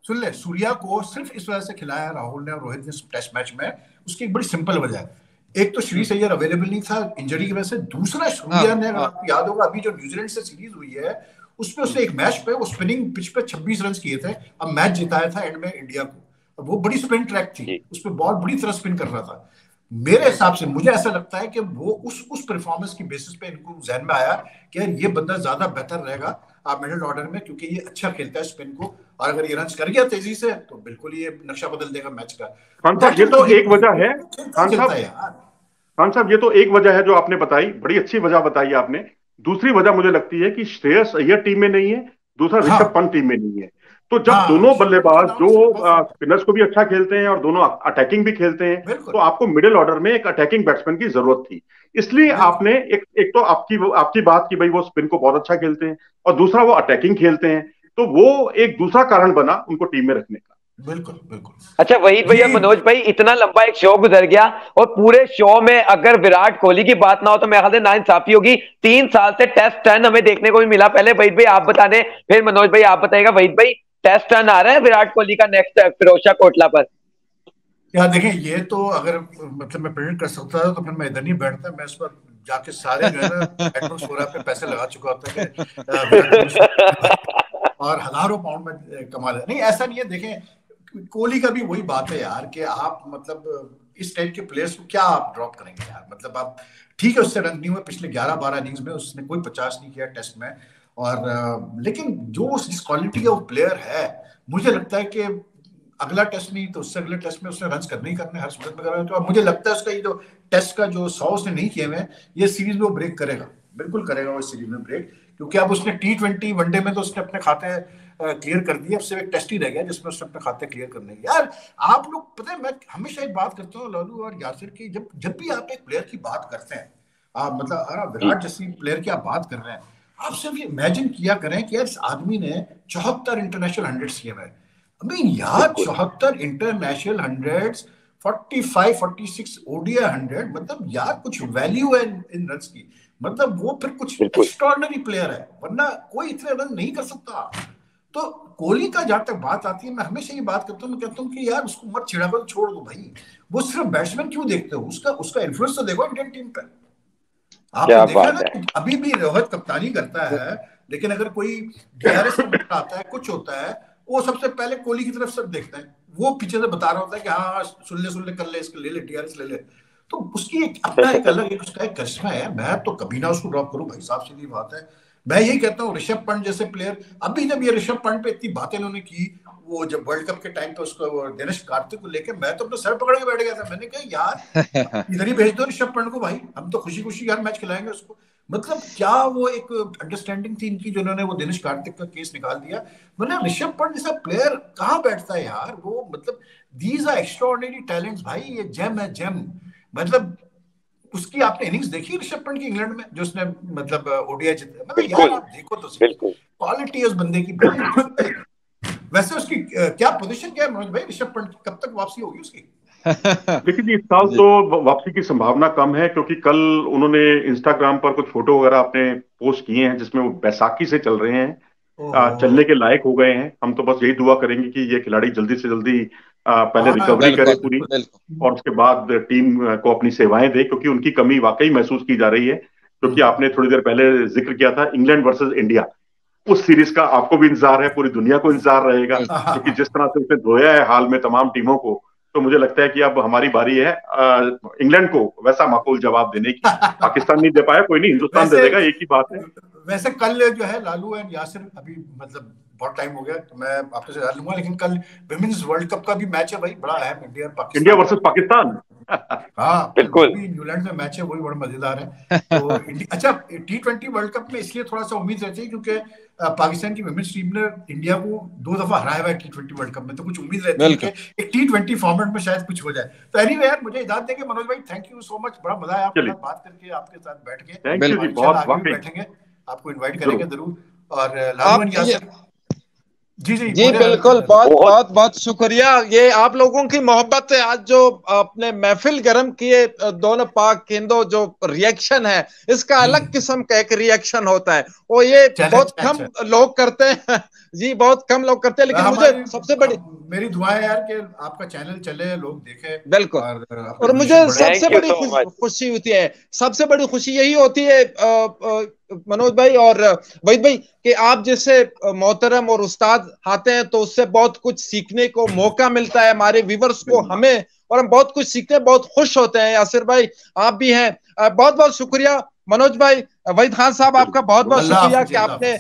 सुन ले, सूर्या को सिर्फ इस वजह से खिलाया राहुल ने और रोहित ने टेस्ट मैच में, उसकी एक बड़ी सिंपल वजह है। एक तो श्री अय्यर अवेलेबल नहीं था इंजरी की वजह से, दूसरा सूर्या ने, अगर आपको याद होगा अभी जो न्यूजीलैंड से सीरीज हुई है उसमें उसने एक मैच पे वो स्पिनिंग पिच पे 26 रन किए थे, अब मैच जिताया था एंड में इंडिया को, और वो बड़ी स्पिन ट्रैक थी, उसपे बॉल बड़ी तरह स्पिन कर रहा था। मेरे हिसाब से मुझे ऐसा लगता है कि वो उस परफॉर्मेंस की बेसिस पे इनको जहन में आया कि यार ये बंदा ज्यादा बेहतर रहेगा आप मिडिल ऑर्डर में, क्योंकि ये अच्छा खेलता है स्पिन को, और अगर ये रन कर गया तेजी से तो बिल्कुल ये नक्शा बदल देगा मैच का। ये तो एक वजह है खान साहब, ये तो एक वजह है जो आपने बताई, बड़ी अच्छी वजह बताई आपने। दूसरी वजह मुझे लगती है कि श्रेयस अय्यर टीम में नहीं है, दूसरा ऋषभ पंत टीम में नहीं है। तो जब दोनों बल्लेबाज जो स्पिनर्स को भी अच्छा खेलते हैं और दोनों अटैकिंग भी खेलते हैं, तो आपको मिडिल ऑर्डर में एक अटैकिंग बैट्समैन की जरूरत थी। इसलिए आपने एक तो आपकी बात की भाई वो स्पिन को बहुत अच्छा खेलते हैं, और दूसरा वो अटैकिंग खेलते हैं, तो वो एक दूसरा कारण बना उनको टीम में रखने का। बिल्कुल बिल्कुल। अच्छा वहीद भैया, मनोज भाई, इतना लंबा एक शो गुजर गया और पूरे शो में अगर विराट कोहली की बात ना हो तो मेरे ख्याल से नाइंसाफी होगी। 3 साल से टेस्ट रन हमें देखने को भी मिला। पहले वहीद भाई आप बता दें, फिर मनोज भाई आप बताइएगा। वहीद भाई, टेस्ट रन आ रहा है विराट कोहली का नेक्स्ट फिरोजशाह कोटला पर? यार देखें, ये तो अगर मतलब मैं प्रेडिक्ट कर सकता था तो फिर मैं इधर नहीं बैठता, मैं इस पर जाके सारे जो है ना एटमॉस्फेयर पे पैसे लगा चुका होता है और हजारों पाउंड में कमा ले। नहीं, ऐसा नहीं है। देखें, कोहली का भी वही बात है यार कि आप मतलब इस टाइप के प्लेयर्स को क्या आप ड्रॉप करेंगे यार। मतलब आप ठीक है, उससे रन नहीं हुए पिछले 11-12 इनिंग्स में, उसने कोई 50 नहीं किया टेस्ट में, और लेकिन जो जिस क्वालिटी का वो प्लेयर है, मुझे लगता है कि अगला टेस्ट नहीं तो उससे अगले टेस्ट में उसने रन करने ही करने, हर सूरत में करना। तो मुझे लगता है उसका ये जो टेस्ट का जो 100 उसने नहीं किए हुए, ये सीरीज में वो ब्रेक करेगा, बिल्कुल करेगा वो सीरीज में ब्रेक, क्योंकि अब उसने T20 वनडे में तो उसने अपने खाते क्लियर कर दिया। अब सिर्फ एक टेस्ट ही रह गया जिसमें उसने अपने खाते क्लियर करने। यार आप लोग पता है, मैं हमेशा एक बात करता हूँ लालू और यासिर की, जब भी आप एक प्लेयर की बात करते हैं, आप मतलब अगर विराट जैसी प्लेयर की आप बात कर रहे हैं, आप सिर्फ ये इमेजिन किया करें कि यार इस आदमी ने 74 इंटरनेशनल 100 किए हुए। I mean, यार 74 इंटरनेशनल 100, 45-46 ODI 100, मतलब यार कुछ वैल्यू है इन रन्स की। मतलब वो फिर कुछ एक्स्ट्राऑर्डिनरी प्लेयर है, वरना कोई इतने रन नहीं कर सकता। तो कोहली का जहां तक बात आती है, मैं हमेशा ये बात करता हूँ, मैं कहता हूँ कि यार उसको मत छिड़ा कर छोड़ दो भाई। वो सिर्फ बैट्समैन क्यों देखते हो, उसका इन्फ्लुएंस तो देखो इंडियन टीम पर। आपने देखा ना, अभी भी रोहित कप्तानी करता है, लेकिन अगर कोई DRS में आता है, कुछ होता है, वो सबसे पहले कोहली की तरफ सब देखते हैं। वो पीछे से बता रहा होता है कि हाँ सुन ले कर ले, इसको ले ले, DRS ले ले। तो उसकी अपना एक अलग उसका एक करिश्मा है। मैं तो कभी ना उसको ड्रॉप करूं भाई साहब, सीधी बात है। मैं यही कहता हूँ ऋषभ पंत जैसे प्लेयर, अभी जब ये ऋषभ पंत पे इतनी बातें इन्होंने की, वो जब वर्ल्ड कप के टाइम पे उसको दिनेश कार्तिक को लेके, मैं तो अपना सर पकड़ के बैठ गया था। मैंने कहा यार इधर ही भेज दो ऋषभ पंत को भाई, हम तो खुशी खुशी यार मैच खिलाएंगे उसको। मतलब क्या वो एक अंडरस्टैंडिंग थी इनकी, जो उन्होंने वो दिनेश कार्तिक का केस निकाल दिया। मतलब ऋषभ पंत जैसा प्लेयर कहाँ बैठता है यार वो। मतलब दीज आर एक्स्ट्राऑर्डिनरी टैलेंट्स भाई, ये जेम है जेम। मतलब उसकी आपने इनिंग्स देखी ऋषभ पंत की इंग्लैंड में, जो उसने मतलब ODI जीता। मतलब यार आप देखो तो क्वालिटी है उस बंदे की। वैसे उसकी क्या पोजीशन क्या है मनोज भाई ऋषभ पंत की, कब तक वापसी होगी उसकी? देखिए इस साल तो वापसी की संभावना कम है, क्योंकि कल उन्होंने इंस्टाग्राम पर कुछ फोटो वगैरह अपने पोस्ट किए हैं जिसमें वो बैसाखी से चल रहे हैं, चलने के लायक हो गए हैं। हम तो बस यही दुआ करेंगे कि ये खिलाड़ी जल्दी से जल्दी पहले रिकवरी करे पूरी, और उसके बाद टीम को अपनी सेवाएं दे, क्योंकि उनकी कमी वाकई महसूस की जा रही है। क्योंकि आपने थोड़ी देर पहले जिक्र किया था इंग्लैंड वर्सेस इंडिया, उस सीरीज का आपको भी इंतजार है, पूरी दुनिया को इंतजार रहेगा, क्योंकि जिस तरह से उसने धोया है हाल में तमाम टीमों को, तो मुझे लगता है कि अब हमारी बारी है इंग्लैंड को वैसा माकूल जवाब देने की। पाकिस्तान नहीं दे पाया, कोई नहीं, हिंदुस्तान दे देगा, एक ही बात है। वैसे कल जो है लालू एंड यासिर, अभी मतलब बहुत टाइम हो गया तो मैं आपसे जान लूंगा, लेकिन कल विमेंस वर्ल्ड कप का भी मैच है भाई, बड़ा अहम, इंडिया वर्सेस पाकिस्तान। हाँ बिल्कुल। न्यूजीलैंड में मैच है वही बड़ा मजेदार है। तो अच्छा, T20 वर्ल्ड कप में इसलिए थोड़ा सा उम्मीद रहती है क्योंकि पाकिस्तान की वुमेन्स टीम ने 2 दफा दो दफा हराया हुआ है T20 वर्ल्ड कप में, तो कुछ उम्मीद रहती है कि एक T20 फॉर्मेट में शायद कुछ हो जाए। तो एनीवे यार, मुझे इजाजत देंगे मनोज भाई, थैंक यू सो मच, बड़ा मजा आया आपके साथ बात करके, आपके साथ बैठ के। बहुत आगे भी बैठेंगे, आपको इन्वाइट करेंगे जरूर। और लालू यासिर जी जी बिल्कुल, बहुत बहुत बहुत शुक्रिया। ये आप लोगों की मोहब्बत है, आज जो अपने महफिल गर्म किए दोनों पाक हिंदू, जो रिएक्शन है इसका अलग किस्म का एक रिएक्शन होता है, वो ये बहुत कम लोग करते हैं जी, बहुत कम लोग करते हैं। लेकिन मुझे सबसे बड़ी मेरी दुआ है यार कि आपका चैनल चले, लोग देखें। बिल्कुल, और मुझे सबसे बड़ी खुशी होती है, सबसे बड़ी खुशी यही होती है मनोज भाई और वहीद भाई कि आप जैसे मोहतरम और उस्ताद आते हैं तो उससे बहुत कुछ सीखने को मौका मिलता है हमारे व्यूवर्स को, हमें, और हम बहुत कुछ सीखते हैं, बहुत खुश होते हैं। यासिर भाई आप भी हैं, बहुत बहुत शुक्रिया। मनोज भाई, वहीद खान साहब आपका बहुत बहुत शुक्रिया कि आपने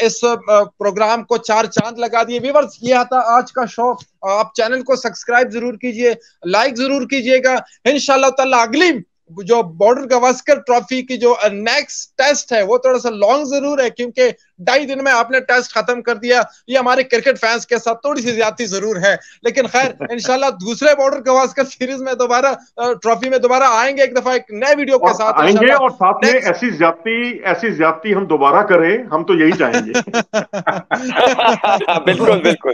इस प्रोग्राम को 4 चांद लगा दिए। व्यूअर्स, ये था आज का शो। आप चैनल को सब्सक्राइब जरूर कीजिए, लाइक जरूर कीजिएगा। इंशाल्लाह ताला अगली जो बॉर्डर गावस्कर ट्रॉफी की जो नेक्स्ट टेस्ट है वो थोड़ा सा लॉन्ग जरूर है क्योंकि 2.5 दिन में आपने टेस्ट खत्म कर दिया, ये हमारे क्रिकेट फैंस के साथ थोड़ी सी ज्यादती जरूर है, लेकिन खैर इंशाल्लाह दूसरे बॉर्डर गावस्कर सीरीज में दोबारा ट्रॉफी में दोबारा आएंगे, एक दफा एक नए वीडियो के साथ आएंगे, और साथ में ऐसी ज्यादती हम दोबारा करें, हम तो यही चाहेंगे। बिल्कुल बिल्कुल।